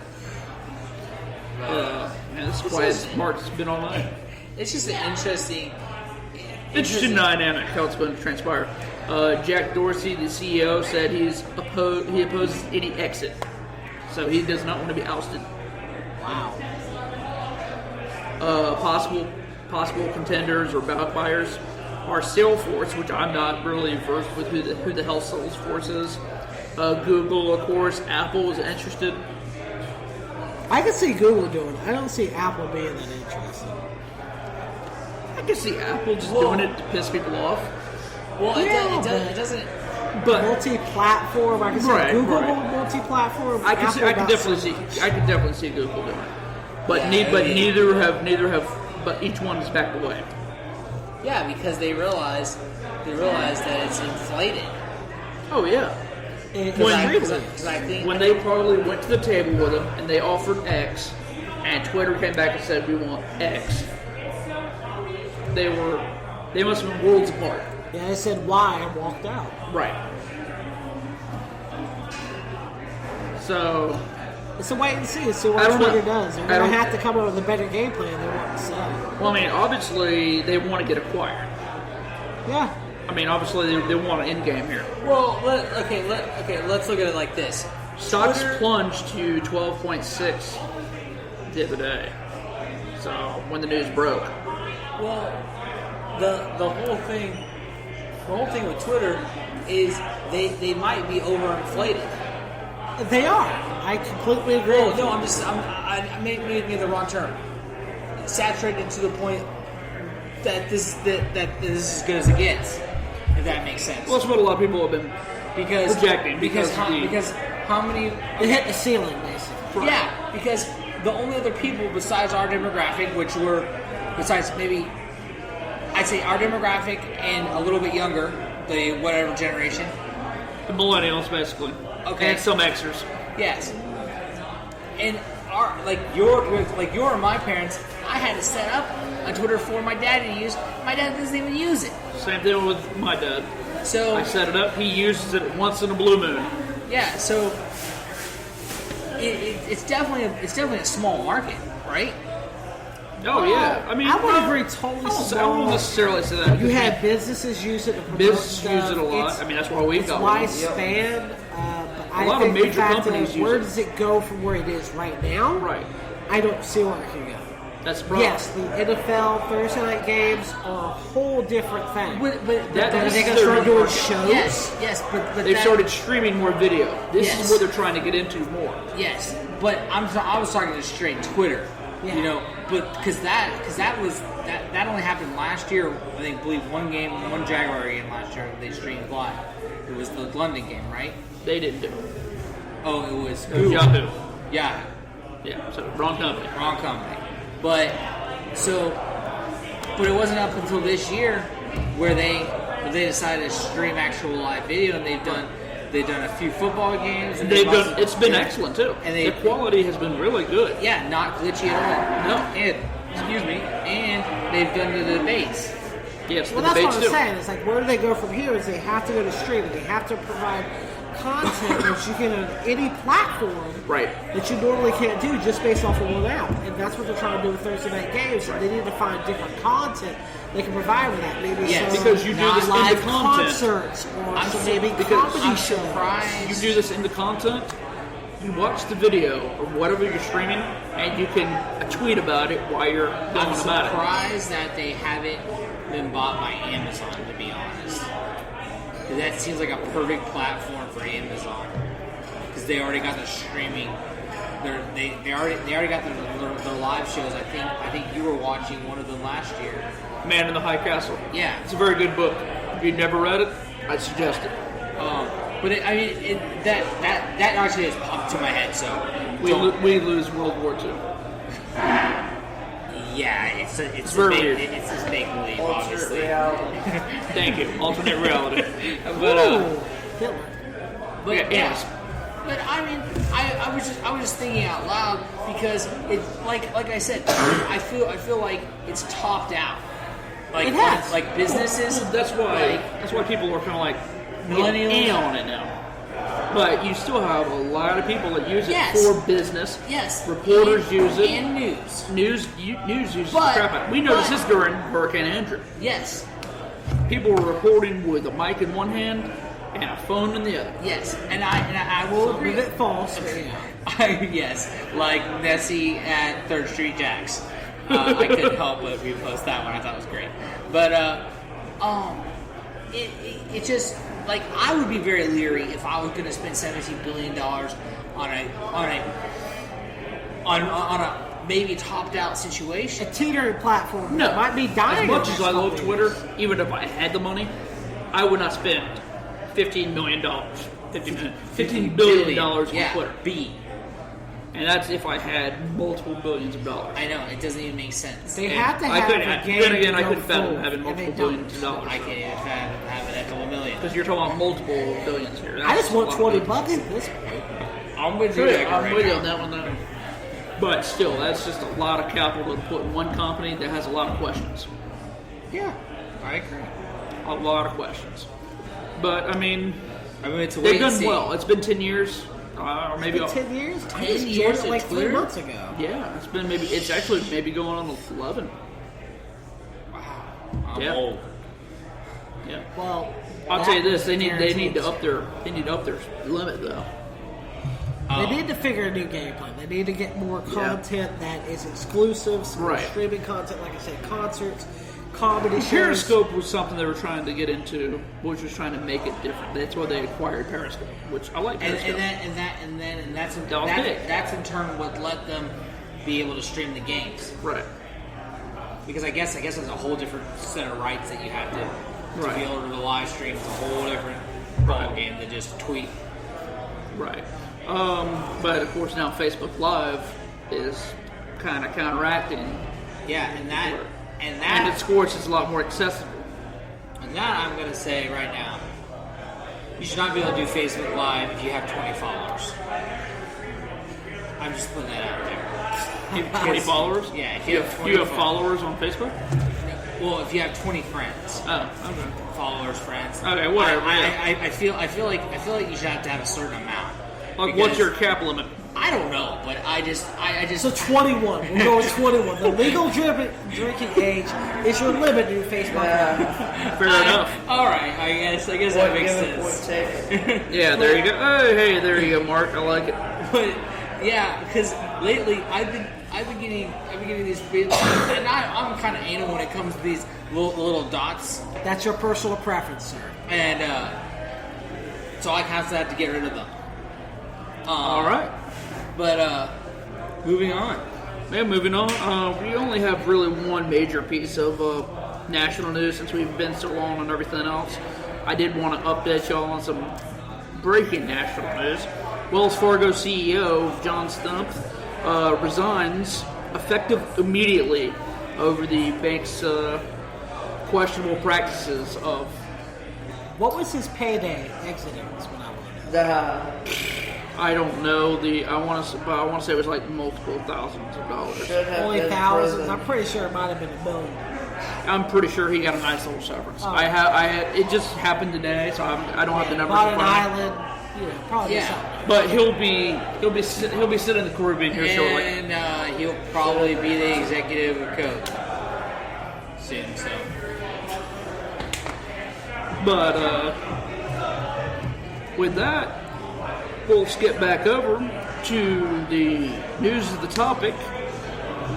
Man, this is why Mark's been all night. It's just an interesting dynamic how it's going to transpire. Jack Dorsey, the CEO, said he opposes any exit, so he does not want to be ousted. Wow. Possible contenders or buyers are Salesforce, which I'm not really versed with who the hell Salesforce is. Google, of course. Apple is interested. I can see Google doing it. I don't see Apple being that interested. I can see Apple just doing it to piss people off. Well, it doesn't. But multi-platform. I can see Google multi-platform. I can definitely see Google doing it. But neither have. But each one is backed away. Yeah, because they realize that it's inflated. Oh yeah. When they probably went to the table with them and they offered X, and Twitter came back and said we want X, they must have been worlds apart. Yeah, they said Y and walked out. Right. So it's a wait and see. See what Twitter does. They're going to have to come up with a better game plan than what to say. Well, I mean, obviously they want to get acquired. Yeah. I mean, obviously they want an end game here. Well, let's look at it like this. Stocks plunged to 12.6 the other day. So when the news broke. Well, the whole thing with Twitter is they might be overinflated. They are. I completely agree. Well, no, I'm making the wrong term. Saturated to the point that this is as good as it gets. If that makes sense. Well, that's what a lot of people have been projecting. Because how many... They hit the ceiling, basically. Yeah, because the only other people besides our demographic, which were, besides maybe, I'd say our demographic and a little bit younger, the whatever generation. The millennials, basically. Okay. And some Xers. Yes. And your and my parents, I had to set up a Twitter for my dad to use. My dad doesn't even use it. Same thing with my dad. So I set it up. He uses it once in a blue moon. Yeah. So it's definitely a small market, right? Oh yeah. I mean, I would agree. Totally small. I won't necessarily say that. You had businesses use it. Businesses use it a lot. I mean, that's why we've got one. Lifespan. A lot of major companies use it. Where does it go from where it is right now? Right. I don't see where it can go. That's the problem. Yes, the NFL Thursday night games are a whole different thing. But they're going to start doing shows. Yes, but they've started streaming more video. This is what they're trying to get into more. Yes, but I was talking just straight Twitter. Yeah. You know, but because that only happened last year. I believe one Jaguar game last year they streamed live. It was the London game, right? They didn't do it. Oh, it was Yahoo. Yeah. Yeah. So wrong company. Wrong company. But it wasn't up until this year where they decided to stream actual live video, and they've done a few football games. And it's been excellent too. And the quality has been really good. Yeah, not glitchy at all. No. And they've done the debates. Yes, well, the that's debates what I'm too. saying. It's like, where do they go from here? Is they have to go to streaming. They have to provide content that you can on any platform that you normally can't do just based off of one app. And that's what they're trying to do with Thursday night games. And they need to find different content they can provide with that. Maybe because you do this live into content. Concerts or maybe comedy shows. You do this into content. You watch the video or whatever you're streaming, and you can tweet about it while you're going about it. I'm surprised that they haven't been bought by Amazon, to be honest. That seems like a perfect platform for Amazon because they already got the streaming. They already got their live shows. I think you were watching one of them last year. Man in the High Castle. Yeah, it's a very good book. If you've never read it, I'd suggest it. But that actually has popped to my head. So we lose World War II. Yeah, it's very make, weird. it's just make believe, Alternate obviously. reality. Thank you. Alternate reality. But Ooh, Hitler. But Yeah, yes. But I mean, I was just thinking out loud because it like I said, I feel like it's topped out. Like It has. like businesses. That's why. like, That's why people are kind of like Millennials. in on it now. But you still have a lot of people that use it Yes. for business. yes, Reporters and, use it. and news. News uses But- the crap out of it. We noticed but- this during Hurricane Andrew. Yes, People were reporting with a mic in one hand and a phone in the other. yes, and I will Some agree. of it false. Yes, like Nessie at 3rd Street Jacks. I couldn't help but repost that one. I thought it was great. But it just like I would be very leery if I was going to spend $17 billion on a maybe topped out situation. A teetering platform No, that might be dying. as much in as the I next love couple Twitter, years. even if I had the money, I would not spend $15 million. $15 billion on yeah, Twitter. B. And that's if I had multiple billions of dollars. I know it doesn't even make sense. They And have to I have couldn't- a game then again, to I go couldn't fathom forward, having and they multiple don't. billions of dollars. I can't even have it at $1 million. Because you're talking about multiple billions here. I just want That's a lot 20 of bucks at this point. I'm with billions. you. I'm with you on that one, though. But still, that's just a lot of capital to put in one company that has a lot of questions. Yeah, I agree. A lot of questions. But, I mean, I mean, it's a wait they've and done see. well. It's been 10 years. Or maybe... It's been 10 years? I 10 just joined years it at like 3 Twitter? months ago. Yeah, it's been maybe... It's actually maybe going on 11. I'm Yeah. old. Yeah. Well, I'll tell you this, they need guarantees. to up their limit though. They need to figure a new game plan. They need to get more content that is exclusive, some more Right. streaming content, like I said, concerts, comedy shows. Periscope was something they were trying to get into, which was trying to make it different. That's why they acquired Periscope, which I like And Periscope. that's in turn what let them be able to stream the games. Right. Because I guess there's a whole different set of rights that you have to Right. be able to live stream. It's a whole different ball game than just tweet. Right. But of course now Facebook Live is kind of counteracting, Yeah, and its course is a lot more accessible. And that I'm gonna say right now, you should not be able to do Facebook Live if you have 20 followers. I'm just putting that out there. 20 followers? Yeah, if Do you you have have, 20 do you have followers on Facebook? Well, if you have 20 friends, Oh, okay. followers, friends. Okay, whatever, I feel like you should have to have a certain amount. Like, Because- what's your cap limit? I don't know, but I just. So 21. We're going 21. The legal drinking age is your limit in your Facebook Live. Fair enough. All right, I guess that Point makes given, point sense. taken. Yeah, there you go. Oh, hey, there you go, Mark. I like it. But yeah, because lately I've been getting these big, and I'm kind of anal when it comes to these little dots, That's your personal preference, sir. and so I have to get rid of them. All right. But moving on. Yeah, moving on. We only have really one major piece of national news since we've been so long on everything else. I did want to update y'all on some breaking national news. Wells Fargo CEO John Stumpf resigns effective immediately over the bank's questionable practices of... What was his payday exiting? Is what I want to know. I don't know I want to say it was like multiple thousands of dollars. Should have Only been thousands. prison. I'm pretty sure it might have been $1 million. I'm pretty sure he got a nice little severance. Oh. It just happened today, so I don't have the numbers. Bought in an front of me. island. Probably Yeah. something. But he'll be sitting in the Caribbean here shortly. And he'll probably be the executive coach soon. So But with that, we'll skip back over to the news of the topic.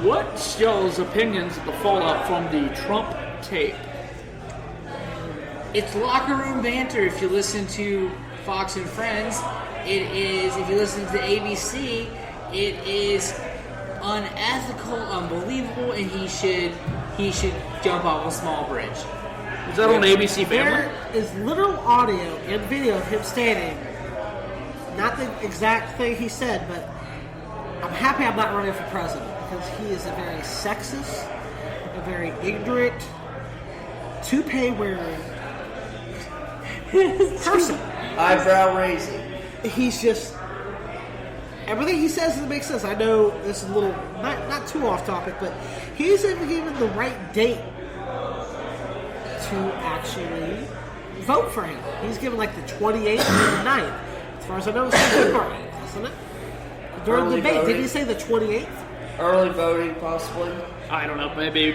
What's y'all's opinions of the fallout from the Trump tape? it's locker room banter. If you listen to Fox and Friends, it is. If you listen to ABC, it is unethical, unbelievable, and he should jump off a small bridge. Is that on ABC Family? There is literal audio and video of him stating, not the exact thing he said, but I'm happy I'm not running for president because he is a very sexist, a very ignorant, toupee-wearing person. Eyebrow raising. He's just... Everything he says doesn't make sense. I know this is a little, not too off topic, but he's even given the right date to actually vote for him. He's given like the 28th or the 9th. As far as I know, it's February, isn't it? During the debate, did he say the 28th? Early voting, possibly. I don't know, maybe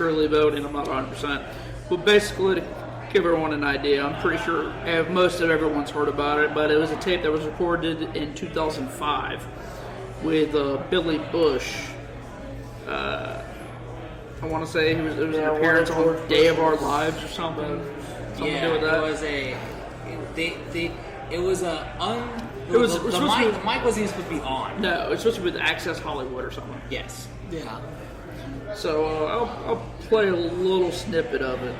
early voting, I'm not 100%. But basically, to give everyone an idea, I'm pretty sure most of everyone's heard about it, but it was a tape that was recorded in 2005 with Billy Bush. I want to say it was an appearance on Day of Our Lives or something. Something to do with that. The mic wasn't even supposed to be on. No, it's supposed to be with Access Hollywood or something. Yes. Yeah. So I'll play a little snippet of it.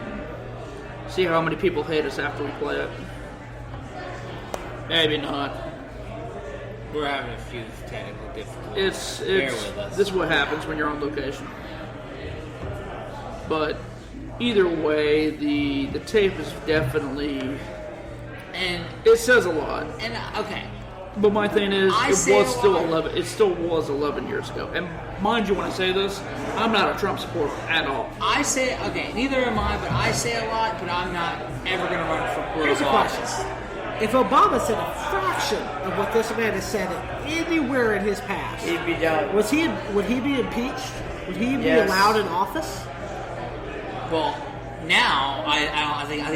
See how many people hate us after we play it. Maybe not. We're having a few technical difficulties. Bear with us. This is what happens when you're on location. But either way, the tape is definitely, and it says a lot. And okay. But my thing is, it still was 11 years ago. And mind you, when I say this, I'm not a Trump supporter at all. I say, okay, neither am I, but I say a lot, but I'm not ever going to run for political office. If Obama said a fraction of what this man has said anywhere in his past, he'd be done. Would he be impeached? Would he be allowed in office? Well, now I think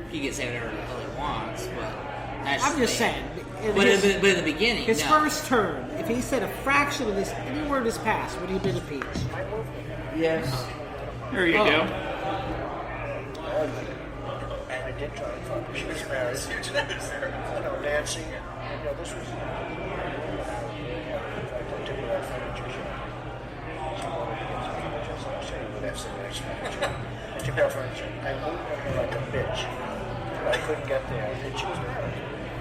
he can say whatever the hell he wants, but I'm just saying. But in the beginning, his first term, if he said a fraction of this anywhere in his past, would he have been impeached? Yes. There you go. I did try to fuck her. She was married. Huge news there. Dancing and this was. In fact, I took her out furniture shop. She wanted to get some furniture, so I said, "We'd have some nice furniture." I took out furniture. I moved her like a bitch. I couldn't get there. And she was married.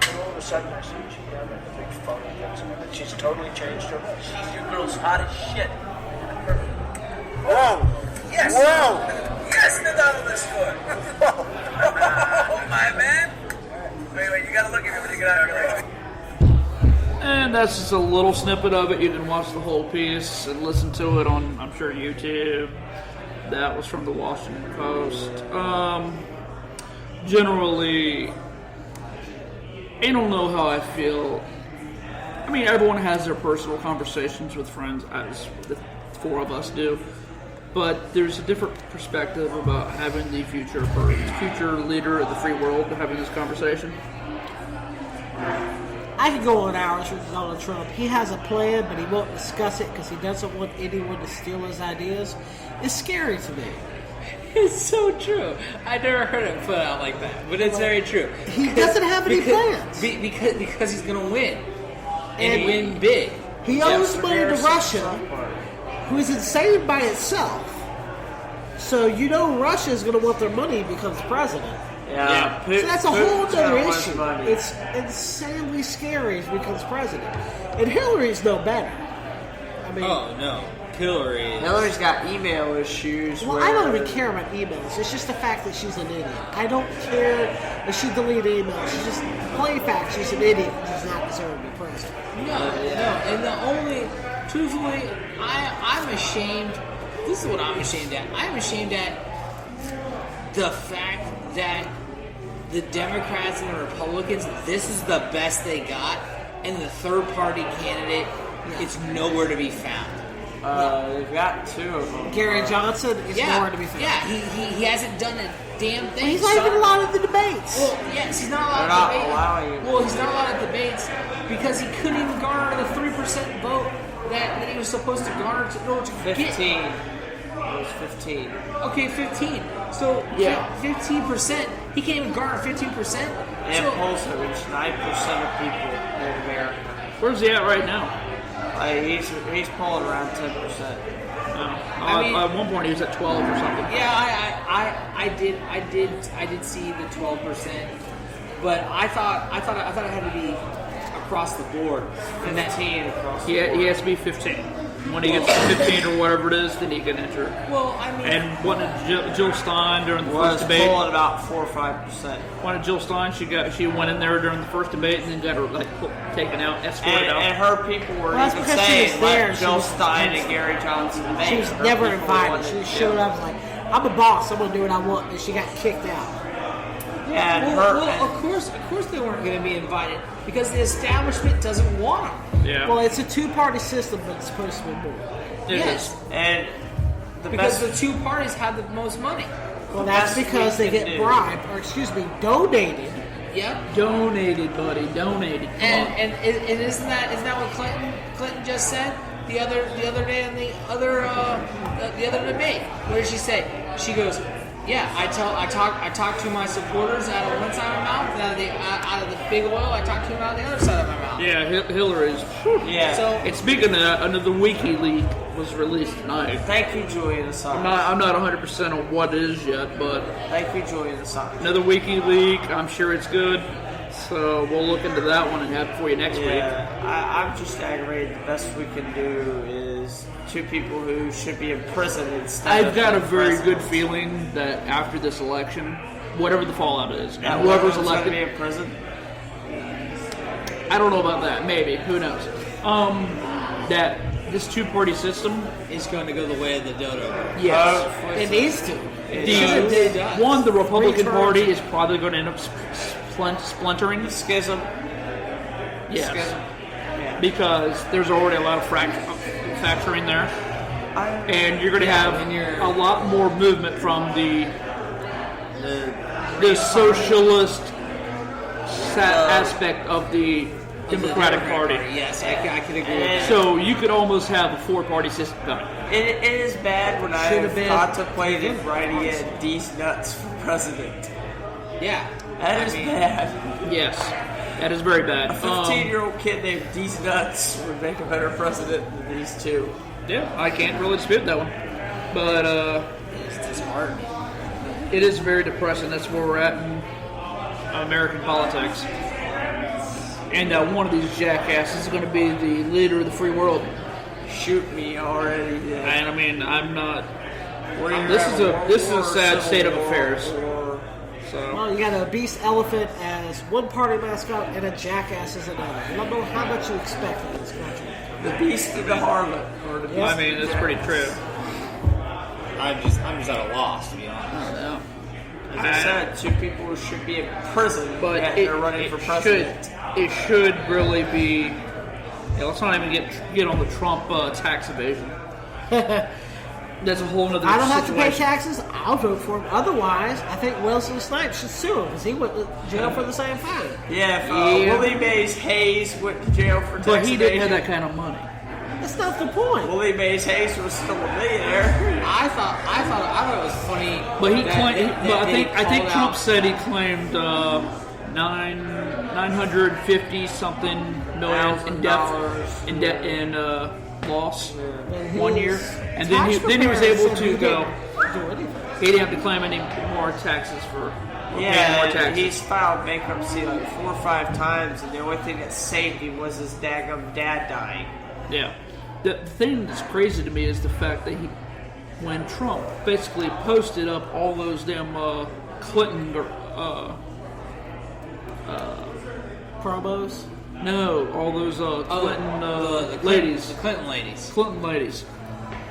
And all of a sudden, I see she had like a big phone and she's totally changed her looks. Your girl's hot as shit. Whoa! Yes! Whoa! Yes, the double this foot. Oh, my man. Wait, you gotta look at me when you get out of here. And that's just a little snippet of it. You can watch the whole piece and listen to it on, I'm sure, YouTube. That was from the Washington Post. Generally, I don't know how I feel. I mean, everyone has their personal conversations with friends, as the four of us do. But there's a different perspective about having the future leader of the free world having this conversation. I could go on hours with Donald Trump. He has a plan, but he won't discuss it because he doesn't want anyone to steal his ideas. It's scary to me. It's so true. I never heard it put out like that, but it's very true. He doesn't have any plans. Because he's going to win. And win big. He owes money to Russia, who is insane by itself. So Russia is going to want their money if he becomes president. Yeah. So that's a whole other issue. It's insanely scary if he becomes president. And Hillary's no better. I mean, oh, no. Hillary's got email issues. Well, I don't even care about emails. It's just the fact that she's an idiot. I don't care if she deleted emails. She's just plain fact she's an idiot and does not deserve to be president. No. And the only, truthfully, I'm ashamed. This is what I'm ashamed at. I'm ashamed at the fact that the Democrats and the Republicans, this is the best they got, and the third party candidate, it's nowhere to be found. They've got two of them. Gary Johnson is nowhere to be found. Yeah, he hasn't done a damn thing. Well, he's not even allowed at the debates. Well, yes, he's not allowed at debates. Well, he's not allowed at debates because he couldn't even garner the 3% vote that he was supposed to garner to 15. It was 15. Okay, 15. So 15%. He can't even garner 15%. And polls have reached 9% of people in America. Where's he at right now? He's polling around 10%. At one point he was at 12 or something. Yeah, I did see the 12%, but I thought it had to be across the board. 15 across the He board. has to be 15. When he gets to 15 or whatever it is, then he can enter. Well, I mean, And what did Jill Stein during the Was first debate? pulling about 4 or 5%. One of Jill Stein, she went in there during the first debate and then got her taken out, escorted out. And her people were Well, that's even because she was saying, there. let She Jill was- Stein and Gary Johnson debate. She was Her never people invited. wanted- She just showed up and like, I'm a boss. I'm gonna do what I want, and she got kicked out. Yeah, and well, her. of course they weren't going to be invited because the establishment doesn't want them. Yeah. Well, it's a two-party system, but it's supposed to be more. It Yes, is. And the because best. the two parties have the most money. Well, that's best because we they can get do. bribed, or excuse me, donated. Yep. Donated, buddy. Donated. Come on. And isn't that what Clinton just said the other day on the other debate? What did she say? She goes, "Yeah, I talk to my supporters out of one side of my mouth, and out of the big oil, I talk to them out of the other side of my mouth." Yeah, Hillary's. Yeah. So And speaking of that, another WikiLeaks was released tonight. Thank you, Julian Assange. I'm not 100% on what it is yet, but Thank you, Julian Assange. another WikiLeaks. I'm sure it's good. So we'll look into that one and have it for you next week. Yeah, I'm just aggravated. The best we can do is two people who should be in prison instead I've of got a the very good president. feeling that after this election, whatever the fallout is, That and whoever's one's gonna be elected, in prison. I don't know about that. Maybe, who knows? That this two-party system, is going to go the way of the dodo. yes. It needs to. The Republican Return. Party is probably going to end up splintering. The schism. Yes, Schism. Yeah. because there's already a lot of fracturing there, and you're going to have a lot more movement from the socialist aspect of the Democratic Party. Yes, I can agree with that. So you could almost have a four-party system coming. It is bad when I Should've been- contemplated writing in D's nuts for president. Yeah. That is bad. Yes, that is very bad. A 15-year-old kid named D's nuts would make a better president than these two. Yeah, I can't really dispute that one. But It's disheartening. it is very depressing. That's where we're at in American politics. And one of these jackasses is going to be the leader of the free world. Shoot me already. And I mean, I'm not. We're either This at is a World this is War, a sad Civil state of War, affairs. or- So Well, you got a beast elephant as one party mascot and a jackass as another. I don't know how much you expect in this country. The beast and the harlot. Or the beast I mean, it's pretty true. I'm just at a loss, to be honest. I don't know. As I said, two people who should be in prison, But yet they're running for president. It should really be. Yeah, let's not even get on the Trump tax evasion. That's a whole other I don't have to pay situation. taxes. I'll vote for him. Otherwise, I think Wesley Snipes should sue him because he went to jail for the same thing. Yeah, if Yeah. Willie Mays Hayes went to jail for tax But he didn't have evasion, that kind of money. That's not the point. Willie Mays Hayes was still a millionaire. I thought it was funny. But he that claimed. they- But they I think called Trump out- said he claimed 950 something million in $1,000 debt in loss And 1 year, his and then he tax was preparer able said to he go. didn't do anything. He didn't have to claim any more taxes for paying more Yeah, taxes. he's filed bankruptcy like 4 or 5 times, and the only thing that saved him was his daggum dad dying. Yeah. The thing that's crazy to me is the fact that when Trump basically posted up all those damn Clinton, Promos. no, all those Clinton the ladies, the Clinton ladies. Clinton ladies,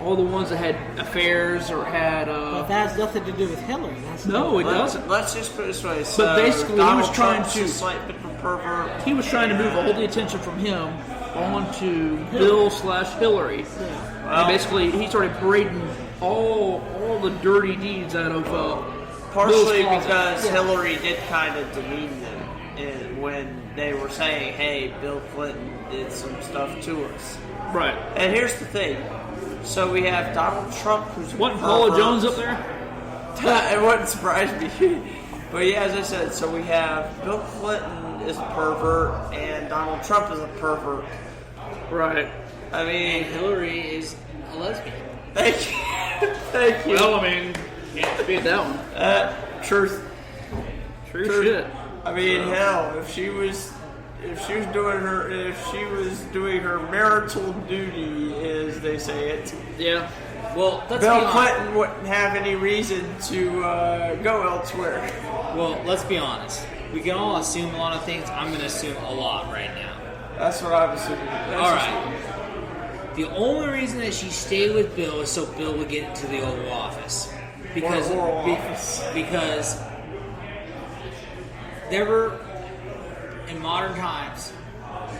all the ones that had affairs or had. But that has nothing to do with Hillary. That's No, it doesn't. Let's just put it this way. So basically, he Donald was trying Trump's to- a slight bit of a pervert. He was trying to move all the attention from him onto Bill/Hillary. And basically, he started parading all the dirty deeds out of Partially Bill's closet. because Hillary did kind of demean them when they were saying, hey, Bill Clinton did some stuff to us. Right. And here's the thing. So we have Donald Trump, who's a Wasn't Paula pervert. Jones up there? It wouldn't surprise me. But yeah, as I said, so we have Bill Clinton is a pervert and Donald Trump is a pervert. Right. I mean, And Hillary is a lesbian. thank you. Thank you. Well, I mean, can't beat that one. Truth. True shit. I mean, hell, if she was if she was doing her marital duty, as they say it, Yeah. Well, let's Bill be honest. Clinton wouldn't have any reason to go elsewhere. Well, let's be honest. We can all assume a lot of things. I'm going to assume a lot right now. That's what I'm assuming. That's All just- right. The only reason that she stayed with Bill is so Bill would get into the Oval Office. Because Oral Office. because never in modern times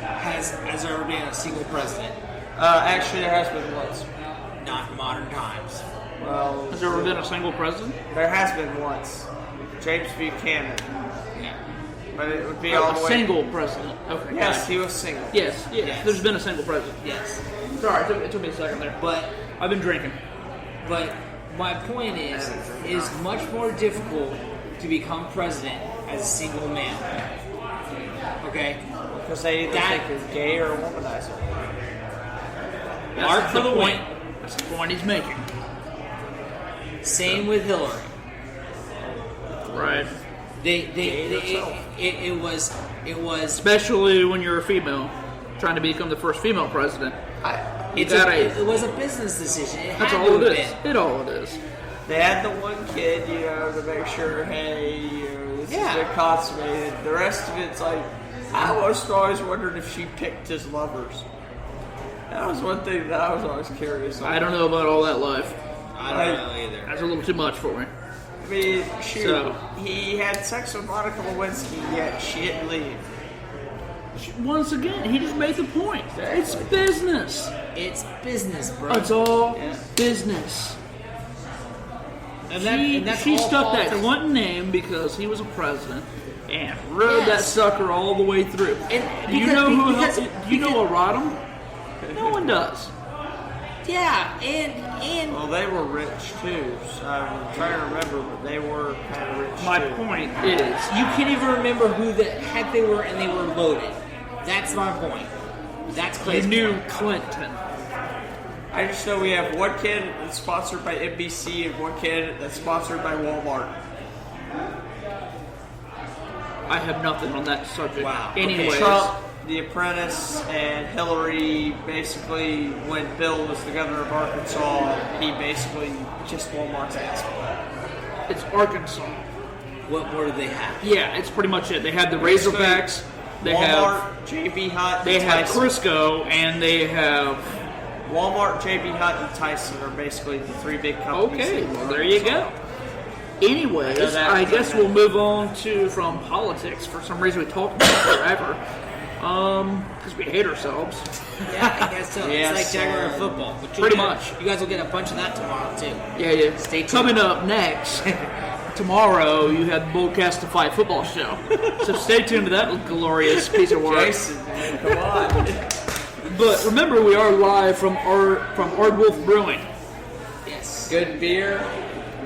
has there ever been a single president. Actually, there has been once. Not in modern times. Well, Has there ever been a single president? there has been once. James Buchanan. Yeah. But it would be all A the way. single president. Okay. Yes, got it. he was single. Yes. Yes. There's been a single president. Yes. Sorry, it took me a second there. But I've been drinking. my point is, it is much more difficult to become president as a single man. Okay? Because they either That- think you're gay or a womanizer. Mark for the win. That's the point he's making. Same with Hillary. Right. It was Especially when you're a female, trying to become the first female president. it was a business decision. It That's had all to it have is. been. It all it is. They had the one kid, to make sure, hey, this Yeah. has been consummated. The rest of it's like, I was always wondering if she picked his lovers. That was one thing that I was always curious about. I don't know about all that life. I don't know either. That's a little too much for me. I mean, shoot, So- he had sex with Monica Lewinsky, yet she didn't leave. Once again, he just made the point. It's business. It's business, bro. It's all Yeah. business. and that's She all stuck that politics. Clinton name because he was a president and rode that Yes. sucker all the way through. And Do you because- know who? because- Do you know what rode him? No one does. Yeah, and Well, they were rich too. So I'm trying to remember, but they were kind of rich My too. point is, you can't even remember who the heck they were, and they were loaded. That's my point. That's you crazy. knew Clinton. I just know we have one candidate that's sponsored by NBC and one candidate that's sponsored by Walmart. I have nothing on that subject. Wow. Anyways, Trump, The Apprentice, and Hillary, basically, when Bill was the governor of Arkansas, he basically kissed Walmart's ass. it's Arkansas. What more do they have? Yeah, it's pretty much it. They have the Razorbacks. They Walmart, have JB Hunt, they and have Tyson. Crisco, and they have. Walmart, JB Hunt, and Tyson are basically the three big companies. Okay, in well there you Arkansas. go. Anyways, I guess we'll move on to from politics. For some reason, we talked about it forever. Because we hate ourselves. Yeah, I guess so. Yes, It's like Jaguar sir. football. But Pretty you'll much. get- You guys will get a bunch of that tomorrow, too. Yeah. Stay tuned. Coming up next, tomorrow, you have the Boldcastify football show. So stay tuned to that glorious piece of work. Jason, man, come on. But remember, we are live from Ardwolf Brewing. Yes. Good beer.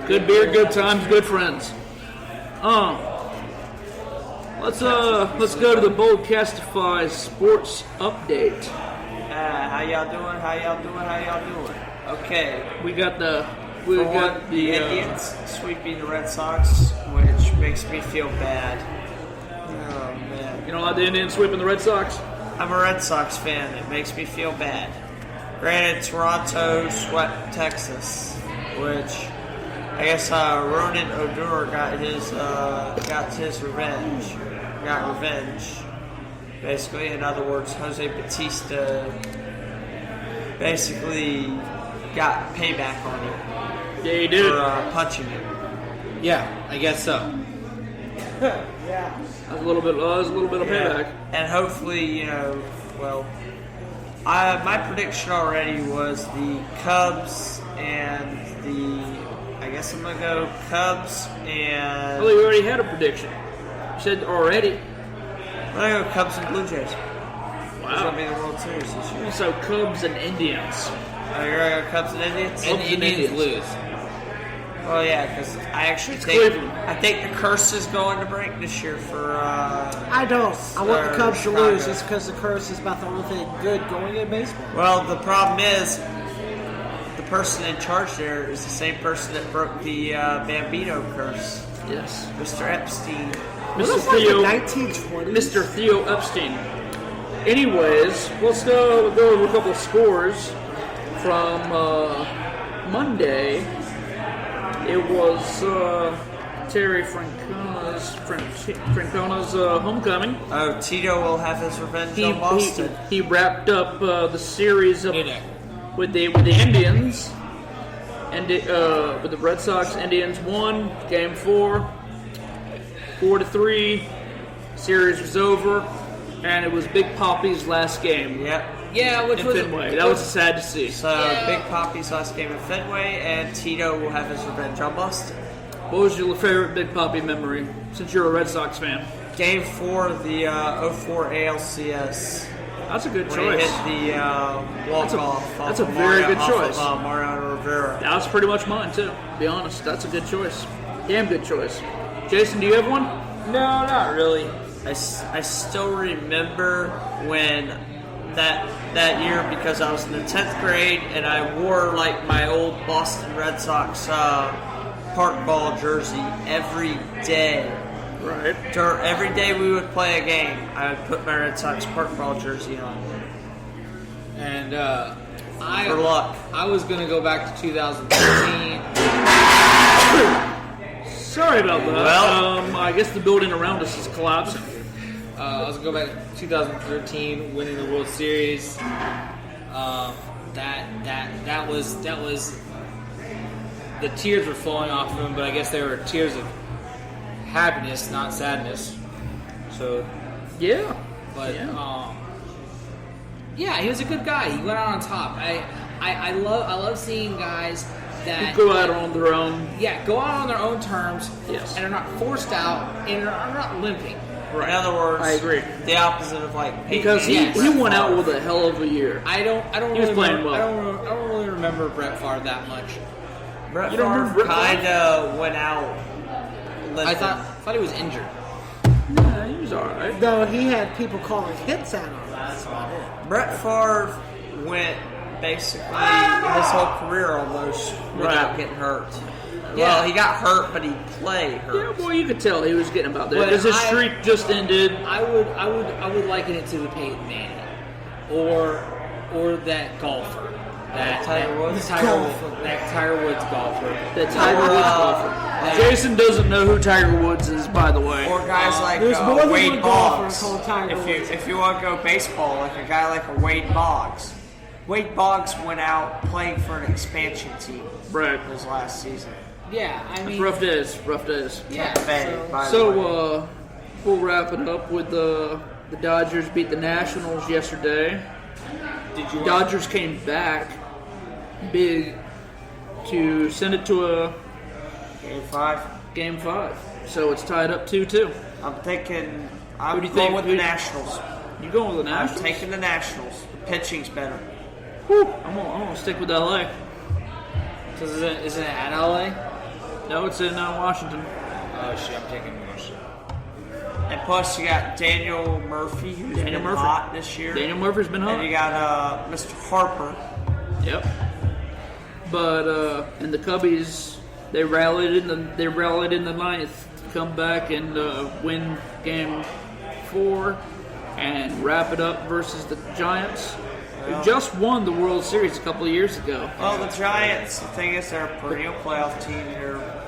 Good beer, good times, good friends. Let's go to the Boldcastify sports update. How y'all doing? Okay. We got the For one, the Indians sweeping the Red Sox, which makes me feel bad. Oh man. You don't like the Indians sweeping the Red Sox? I'm a Red Sox fan. It makes me feel bad. Granted, Toronto swept Texas, which I guess Ronan Odor got his revenge. Got revenge. Basically, in other words, Jose Batista basically got payback on him Yeah, you did. for punching him. Yeah, I guess so. A little bit of payback. And hopefully, my prediction already was the Cubs and I guess I'm going to go Cubs I and thought you already had a prediction. You said already. I'm going to go Cubs and Blue Jays. It's going to Wow. be the World Series this year. So Cubs and Indians. You're going to go Cubs and Indians? And the Cubs and Indians Indians. lose. Well, yeah, because I actually think Cleveland. I think the curse is going to break this year for. I don't. I want the Cubs to Chicago. lose just because the curse is about the only thing good going in baseball. Well, the problem is the person in charge there is the same person that broke the Bambino curse, Yes. Mr. Epstein. Was Mr. this like the Theo, 1920s? Mr. Theo Epstein. Anyways, let's go over a couple of scores from Monday. It was Terry Francona's homecoming. Oh, Tito will have his revenge on Boston. He wrapped up the series up with the Indians, and with the Red Sox. Indians won Game 4, 4-3. Series was over, and it was Big Poppy's last game. Yep. Yeah, which In was Fenway. That was sad to see. So Big Poppy's last game at Fenway, and Tito will have his revenge on Boston. What was your favorite Big Poppy memory, since you're a Red Sox fan? Game 4 of the 04 ALCS. That's a good When choice. he hit the walk-off. That's a very good choice. Mariano Rivera. That was pretty much mine, too. To be honest, that's a good choice. Damn good choice. Jason, do you have one? no, not really. I still remember when that year, because I was in the 10th grade and I wore like my old Boston Red Sox park ball jersey every day. Right. Every day we would play a game, I would put my Red Sox park ball jersey on. And For luck. I was gonna go back to 2013. Sorry about that. Well- I guess the building around us is collapsing. I was gonna go back to 2013, winning the World Series. That was the tears were flowing off of him, but I guess they were tears of happiness, not sadness. So, Yeah. but Yeah. yeah, he was a good guy. He went out on top. I love seeing guys that Go out on their own. go out on their own terms, Yes. and are not forced out and are not limping. In other words, I agree. The opposite of like Peyton Because he Manning. went out with a hell of a year. I don't He was really playing remember, well. I don't really remember Brett Favre that much. Brett You don't remember Favre Brett kind of went out. I limping. thought he was injured. Yeah, he was alright. No, he had people calling hits at him. That's about it. Brett Favre went basically his whole career almost without Right. getting hurt. Yeah. Well, he got hurt, but he played Yeah, hurt. boy, you could tell he was getting about there. But Because his I- streak just ended. I would liken it to the Peyton Manning, or that golfer, that Tiger Woods? that Tiger Woods golfer. The Tiger Woods golfer. Jason doesn't know who Tiger Woods is, by the way. Or guys like There's more than Wade one golfer Boggs. called Tiger Woods. If you want to go baseball, like a guy like a Wade Boggs. Wade Boggs went out playing for an expansion team Right. his last season. Yeah, I mean, Rough days. Rough days. yeah. Bay, by the way. So, we'll wrap it up with the Dodgers beat the Nationals yesterday. Did you Dodgers came back big to send it to a Game 5. Game 5. So it's tied up 2-2. I'm thinking. Who I'm do you going think? with Who- the Nationals. You going with the I'm Nationals? taking the Nationals. The pitching's better. Whew, I'm gonna stick with LA. Isn't it at LA? No, it's in Washington. Oh shit, I'm taking Washington. And plus, you got Daniel Murphy, who's Daniel been Murphy. hot this year. Daniel Murphy's been And you hot. got Mr. Harper. Yep. But and the Cubbies, they rallied in the ninth to come back and win Game 4 and wrap it up versus the Giants, who just won the World Series a couple of years ago. Well, the Giants, the thing is, they're a perennial playoff team.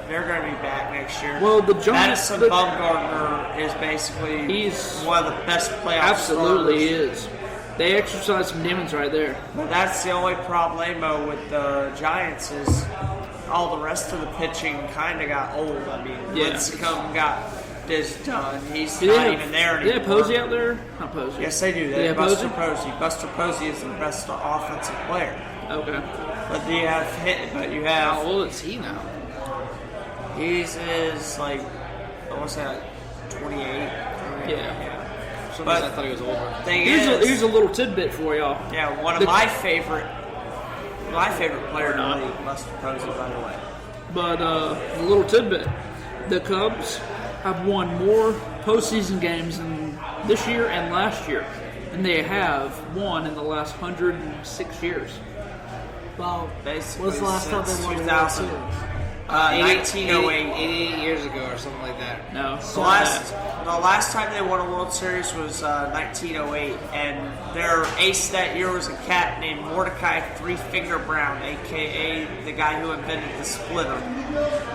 They're going to be back next year. Well, the Giants, Madison Bumgarner is basically He's- one of the best playoff absolutely starters. is. They exercise some demons right there. But that's the only problemo with the Giants is all the rest of the pitching kind of got old. I mean, Yeah. Lincecum got this done. He's Do not they even there have, do they anymore. have Posey out there? Not Posey. Yes, they do. Do They have Buster Posey? Posey. Buster Posey is the best offensive player. Okay. But you have How have old is he now? he's like I want to say like 28. Yeah. For some But- reason I thought he was older. Thing Here's a little tidbit for y'all. yeah, one of the- my favorite player in the league, Buster Posey, by the way. But a little tidbit: the Cubs have won more postseason games in this year and last year than they have won in the last 106 years. Well, Basically, when's the last time since they won a World 2000. Series? 1908. 88 years ago or something like that. No. The last time they won a World Series was 1908, and their ace that year was a cat named Mordecai Three Finger Brown, a.k.a. the guy who invented the splitter.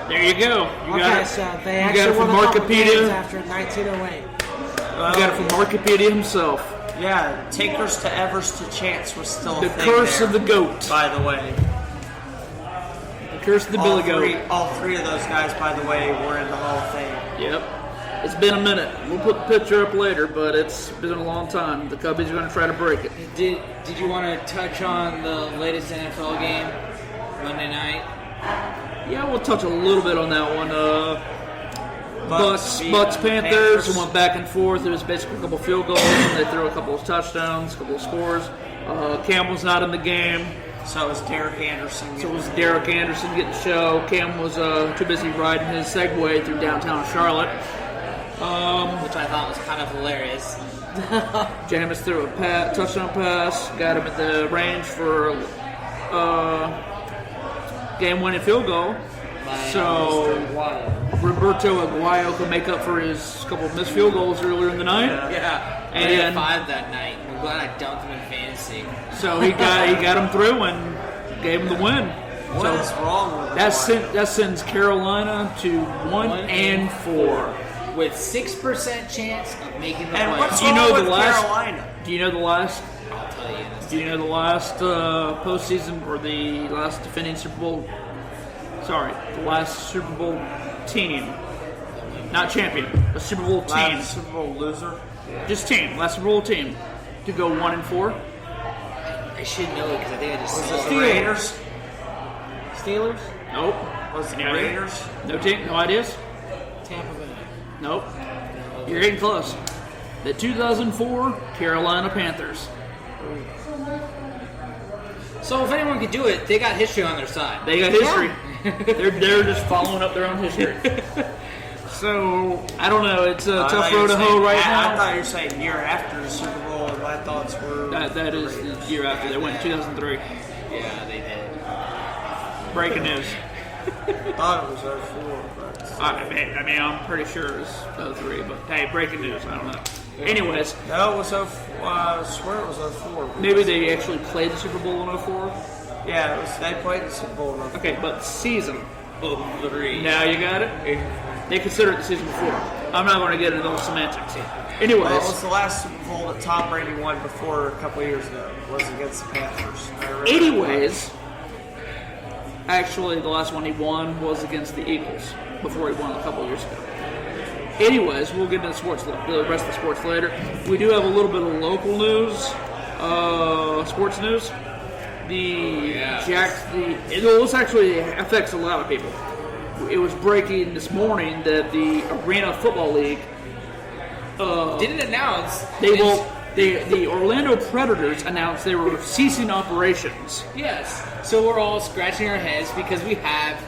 There you go. You got Okay, it. so they You got actually it from won a couple games Markipedia. after 1908. You got it from Markipedia himself. Yeah, Takers to Evers to Chance was still a The thing curse there, of the goat. by the way. The curse of the Billy Goat. All three of those guys, by the way, were in the Hall of Fame. Yep. It's been a minute. We'll put the picture up later, but it's been a long time. The Cubbies are going to try to break it. Did you want to touch on the latest NFL game, Monday night? Yeah, we'll touch a little bit on that one. Bucks beat Bucks Panthers. Panthers. It went back and forth. It was basically a couple field goals. And they threw a couple of touchdowns, a couple of scores. Cam was not in the game. So it was Derek Anderson. So it was Derek Anderson getting the show. Cam was too busy riding his Segway through downtown Charlotte. Which I thought was kind of hilarious. Jameis threw a touchdown pass, got him at the range for game-winning field goal. So Roberto Aguayo could make up for his couple of missed field goals earlier in the night. Yeah, And- and he had 5 that night. I'm glad I dunked him in fantasy. So he got him through and gave him the win. What is wrong with That sends Carolina to 1-4. With 6% chance of making the And playoffs. what's Do you wrong know with the last? Carolina? Do you know the last? I'll tell you. Do you know the last postseason or the last defending Super Bowl? Sorry, the last Super Bowl team, not champion, the Super Bowl team, Last Super Bowl loser. just team, last Super Bowl team to go 1-4. I should know it because I think I just Was saw it it. the Raiders? Steelers? Nope. Was it the Any idea? Raiders? No team, no ideas. Tampa Bay. Nope. You're getting close. The 2004 Carolina Panthers. So if anyone could do it, they got history on their side. They got history. they're just following up their own history. So I don't know. It's a tough road to hoe right I now. thought you were saying year after the Super Bowl, and my thoughts were That is the year after they went in 2003. Yeah, they did. Breaking news. I thought it was 04, but I mean, I'm pretty sure it was 03, but hey, breaking news. I don't know. Anyways, no, it was 04. I swear it was 04. maybe they actually played the Super Bowl in 04. Yeah, it was. They played the Super Bowl. In 04. Okay, but season. 03. Now you got it. They consider it the season before. I'm not going to get into those semantics. Anyways, Well, it was the last Super Bowl that Tom Brady won before a couple of years ago. Was against the Panthers. I remember. anyways, actually, the last one he won was against the Eagles before he won a couple years ago. Anyways, we'll get into the rest of the sports later. We do have a little bit of local news, sports news. This actually affects a lot of people. It was breaking this morning that the Arena Football League Didn't announce. the Orlando Predators announced they were ceasing operations. Yes. So we're all scratching our heads because we have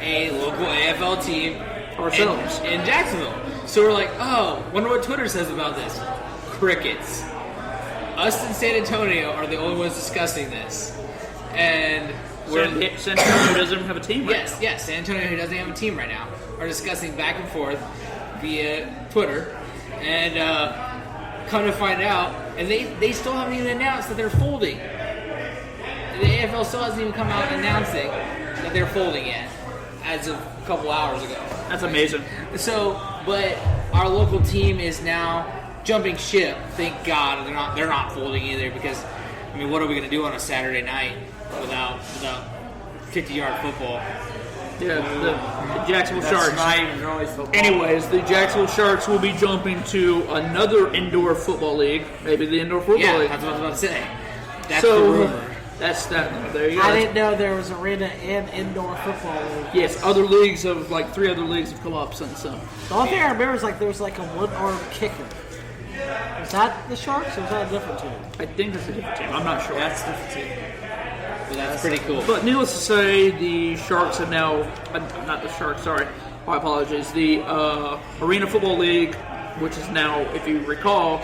a local AFL team Ourselves. in Jacksonville. So we're like, oh, wonder what Twitter says about this. Crickets. Us in San Antonio are the only ones discussing this. And we're... San Antonio doesn't have a team right now. Yes, San Antonio, who doesn't have a team right now, are discussing back and forth via Twitter. And come to find out, and they still haven't even announced that they're folding. The AFL still hasn't even come out announcing that they're folding yet, as of a couple hours ago. That's amazing. So, but our local team is now jumping ship. Thank God they're not folding either, because I mean, what are we going to do on a Saturday night without 50-yard football? Yeah, the Jacksonville That's Sharks. not even really football. Anyways, the Jacksonville Sharks will be jumping to another indoor football league, maybe the indoor football Yeah, league. that's what I was about to say. That's So, the rumor. That's that. There you go. I didn't know there was arena and indoor football league. Yes, other leagues have three other leagues have come up since then. The only thing I remember is there was a one-arm kicker. Was that the Sharks or was that a different team? I think that's a different team. I'm not sure. That's a different team. But that's pretty cool. But needless to say, the Sharks have now, not the Sharks, sorry, my apologies, the Arena Football League, which is now, if you recall,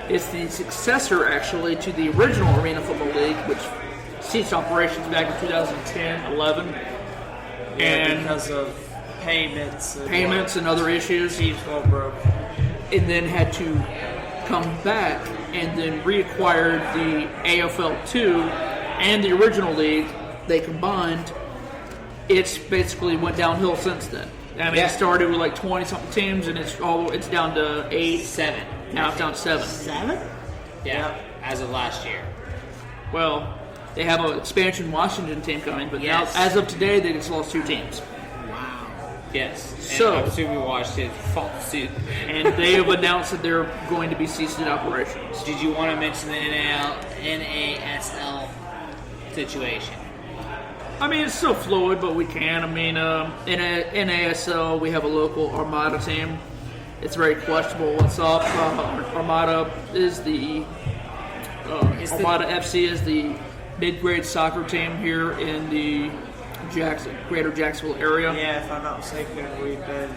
is the successor actually to the original Arena Football League, which ceased operations back in 2010-11. and because of payments and other issues, teams go broke. and then had to come back and then reacquired the AFL2 and the original league. They combined. It's basically went downhill since then. I mean, Yeah. it started with like 20-something teams, and it's down to 8. 7. Now it's down to 7. 7? Yeah, as of last year. Well, they have an expansion Washington team coming, but Yes. now, as of today, they just lost 2 teams. Yes. And So- I'm assuming Washington followed suit. And they have announced that they're going to be ceasing operations. Did you want to mention the NASL situation? I mean, it's still fluid, but we can. I mean, in NASL, we have a local Armada team. It's very questionable what's up. Armada is Armada FC is the mid-grade soccer team here in the greater Jacksonville area. Yeah, if I'm not mistaken, we've been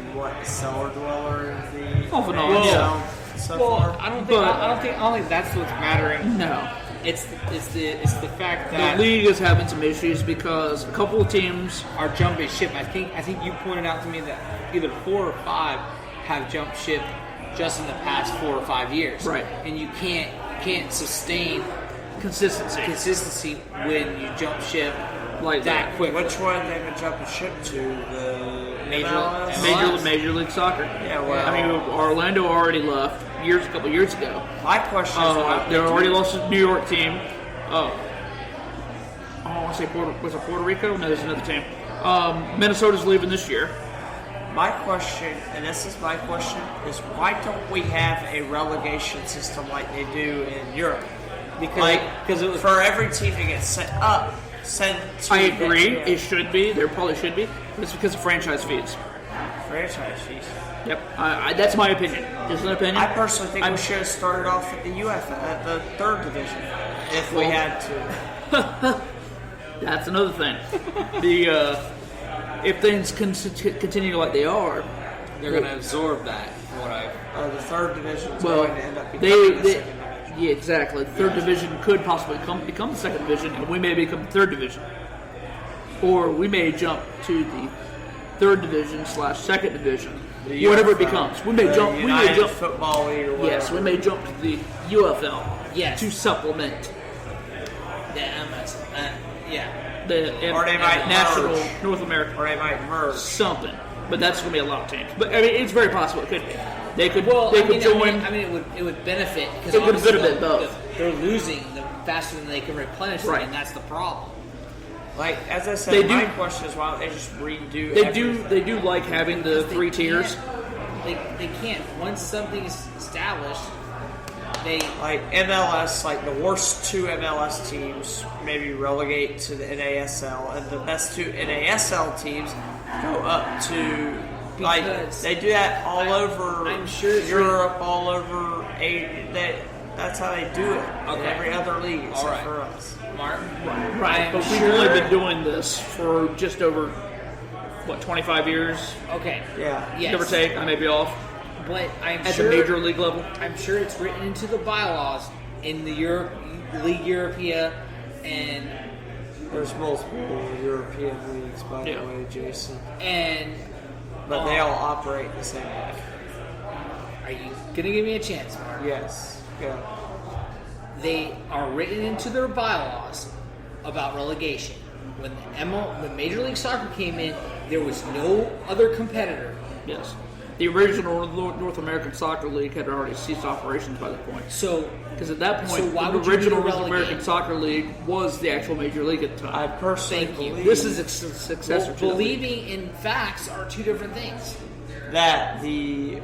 cellar dweller in the Off and on, AFL yeah. so Well, far. I don't But- think that's what's mattering. No. It's the fact The that league is having some issues because a couple of teams. are jumping ship. I think you pointed out to me that either 4 or 5 have jumped ship just in the past 4 or 5 years. Right. And you can't sustain Consistency. consistency when you jump ship Like that quick. Which one they been jumping ship to? The MLS? Major League Soccer. Yeah, well, I mean, Orlando already left a couple years ago. my question is why They already lost to the New York team. I want to say was it Puerto Rico? No, there's another team. Minnesota's leaving this year. My question, and this is my question, is why don't we have a relegation system like they do in Europe? Because it was For every team to get sent to I agree. the It should be. There probably should be. But it's because of franchise fees. franchise fees. Yep. That's my opinion. Just an opinion. I personally think I'm- we should have started off at the at the 3rd division, if we Well- had to. That's another thing. If things continue like they are, they're going to absorb that. From what I The 3rd division is well, going to end up becoming the they 2nd division. yeah, exactly. Third division could possibly become the 2nd division, and we may become the 3rd division, or we may jump to the 3rd division / 2nd division, The whatever it UFL, becomes. We may the jump. We may United jump. Football League or whatever. Yes, we may jump to the UFL. Yes. To supplement the MS. Yeah. the Or they might national merge. North America. Or they might merge. Something, but that's going to be a lot of teams. But I mean, it's very possible it could be. They could. Well, they I could mean, join. I mean, it would benefit because It would benefit both. They're losing them faster than they can replenish them, Right. and that's the problem. Like, as I said, They my do- question is why don't they just redo They everything? do like having the 3 tiers. They can't. Once something is established, they Like MLS, like the worst 2 MLS teams maybe relegate to the NASL, and the best 2 NASL teams go up to. Like Because they do that all over I'm sure it's Europe, all over that's how they do it in Okay. every other league except All right. for us. Mark. Right, I'm but we've sure- only been doing this for just over 25 years, Okay. Yeah. Yes. give or take. I may be off But I'm at sure the major league level. I'm sure it's written into the bylaws in the League Europea, and There's multiple European leagues, by Yeah. the way, Jason, and but they all operate the same way. are you gonna give me a chance, Mark? Yes. Yeah. They are written into their bylaws about relegation. When the Major League Soccer came in, there was no other competitor. Yes, the original North American Soccer League had already ceased operations by that point. So Because at that point, So why the would you original do a North American relegate? Soccer League was the actual major league at the I time. personally Thank you. believe This is a successor to the league. believing in facts are two different things. that the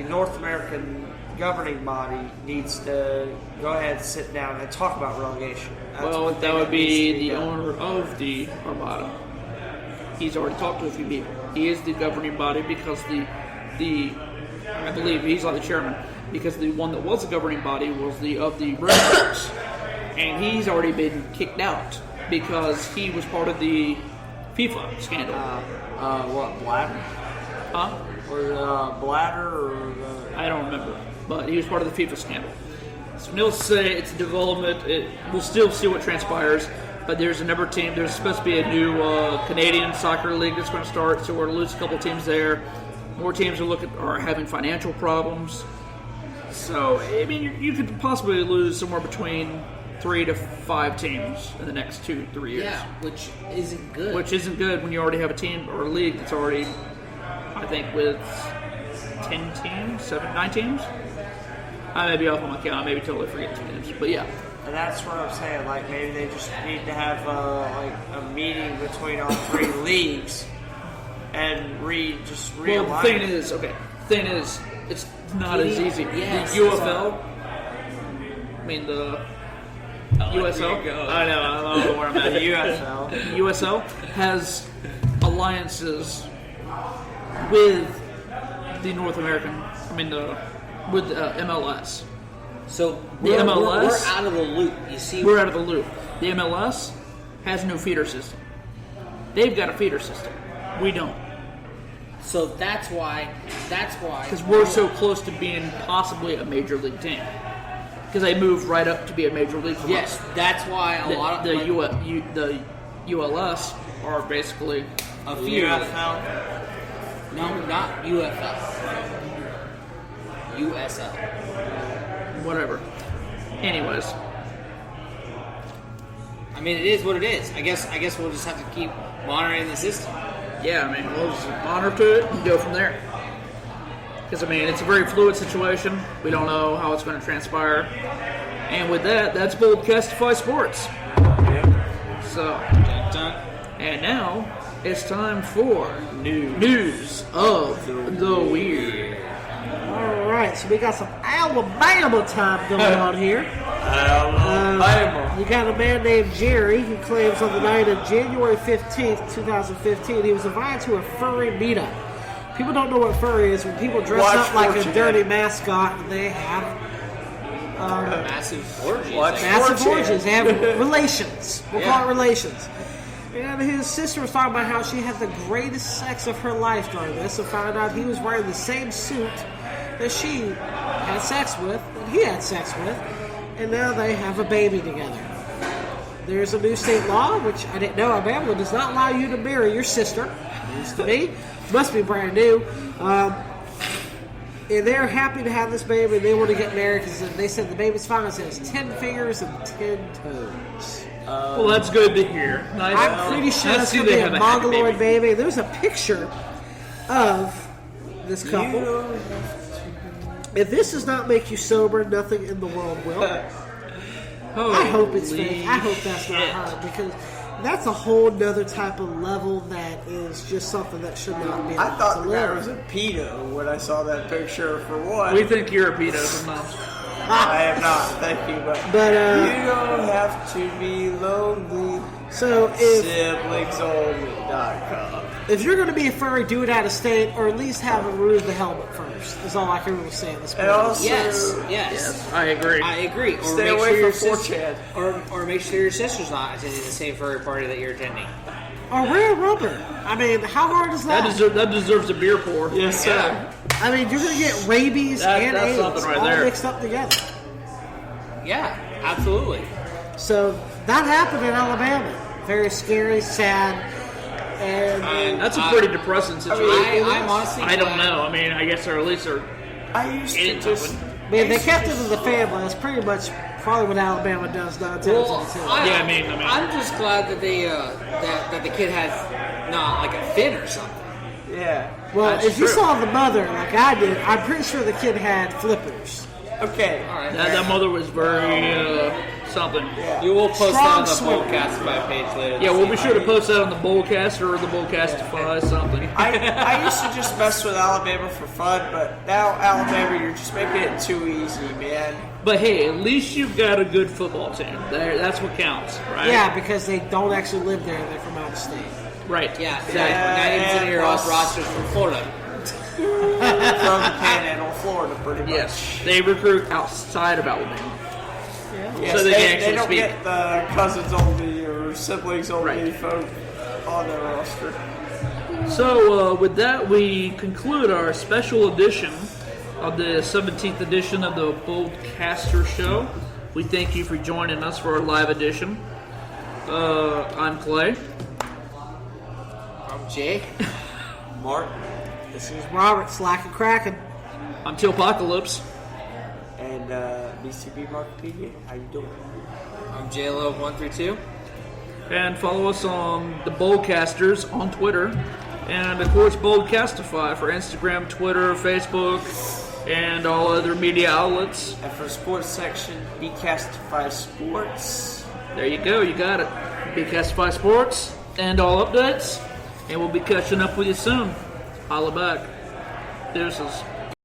North American governing body needs to go ahead and sit down and talk about relegation. That's Well, one that thing would needs be to the done. owner of the Armada. He's already talked to a few people. He is the governing body because I believe he's like the chairman, because the one that was the governing body was of the Red Sox, and he's already been kicked out because he was part of the FIFA scandal. What, Bladder? Huh? Or Bladder or I don't remember, but he was part of the FIFA scandal. So needless to say, it's a development. We'll still see what transpires. But there's a number of teams. There's supposed to be a new Canadian soccer league that's going to start, so we're going to lose a couple teams there. More teams are having financial problems. So, I mean, you could possibly lose somewhere between 3 to 5 teams in the next 2-3 years. Yeah, which isn't good. Which isn't good when you already have a team or a league that's already, I think, with 10 teams, 9 teams. I may be off on my count. I may be totally forgetting teams, but yeah. And that's what I'm saying. Like, maybe they just need to have a meeting between all 3 leagues and realign. Well, the thing is, it's not as easy. Yes, the UFL, I mean the USL. I don't know where I'm at. The USL. The USL has alliances with the North American. With MLS. So the we're MLS, out of the loop. You see, we're out of the loop. The MLS has no feeder system. They've got a feeder system. We don't. So that's why. Because we're so close to being possibly a major league team. Because they moved right up to be a major league from Yes, us. that's why a lot of the ULS are basically a feeder. UFL. No, not UFL. USL. whatever. Anyways, I mean, it is what it is. I guess we'll just have to keep monitoring the system. yeah, I mean, we'll just monitor to it and go from there. Because, I mean, it's a very fluid situation. We don't know how it's going to transpire. And with that, that's Boldcastify Sports. So, and now it's time for news of the week. All right, so we got some Alabama time going on here. Alabama. You got a man named Jerry who claims on the night of January 15th, 2015, he was invited to a furry meetup. People don't know what furry is. When people dress up like a dirty mascot, and they have Massive orgies. massive orgies. They have relations. We'll call it relations. And his sister was talking about how she had the greatest sex of her life during this, and found out he was wearing the same suit that she had sex with, that he had sex with, and now they have a baby together. There's a new state law, which I didn't know, Alabama does not allow you to marry your sister. It used to be. Must be brand new. And they're happy to have this baby, and they want to get married because they said the baby's fine. It has 10 fingers and 10 toes. Well, that's good to hear. Nice. I'm pretty sure Let's that's see going to they be have a a happy mongoloid baby. There's a picture of this couple. If this does not make you sober, nothing in the world will. I hope it's fake. I hope that's not her, because that's a whole nother type of level that is just something that should not be. I thought to that live. was a pedo when I saw that picture, for one. We think you're a pedo sometimes. I am not, thank you, but you don't have to be lonely. So if SiblingsOnly.com. if you're going to be a furry, do it out of state, or at least have them remove the helmet first. Is all I can really say at this point. And also, Yes. I agree. I agree. Or Stay make away sure your from sister, 4chan. or make sure your sister's not attending the same furry party that you're attending. Or wear a rubber. I mean, how hard is that? That deserves a beer pour. Yes, sir. I mean, you're going to get rabies and that's AIDS something right all there. mixed up together. Yeah, absolutely. So that happened in Alabama. Very scary, sad, and That's a pretty depressing situation. I'm honestly I don't know. I mean, I guess they're at least they're I used to getting just... something. I mean, they kept it in the family. That's pretty much probably what Alabama does 9 times out of 10. Yeah, I mean, I'm just glad that they that the kid has not like a fin or something. Yeah. Well, That's if you true. saw the mother like I did, I'm pretty sure the kid had flippers. Okay. All right, That mother was very something. you will post Strong that on the swimmer. Boldcastify page later. Yeah, we'll be sure to post that on the Boldcaster or the Boldcastify something. I used to just mess with Alabama for fun, but now Alabama, you're just making it too easy, man. But hey, at least you've got a good football team. That's what counts, right? Yeah, because they don't actually live there. They're from out of state. Right. Yeah, Yeah, 90% of your plus- rosters from Florida. From Panhandle, Florida, pretty much. Yes. They recruit outside of Alabama. Yes, So they can actually they don't speak. get the cousins only or siblings only Right. folk on their roster. So with that, we conclude our special edition of the 17th edition of the Boldcaster Show. We thank you for joining us for our live edition. I'm Clay. I'm Jay. Mark. This is Robert Slacking Cracking. I'm Tillpocalypse. And BCB Markipedia. How you doing? I'm JLo132. And follow us on the Boldcasters on Twitter. And, of course, Boldcastify for Instagram, Twitter, Facebook, and all other media outlets. And for sports section, Bcastify Sports. There you go. You got it. Bcastify Sports and all updates. And we'll be catching up with you soon. Holla back. Deuces.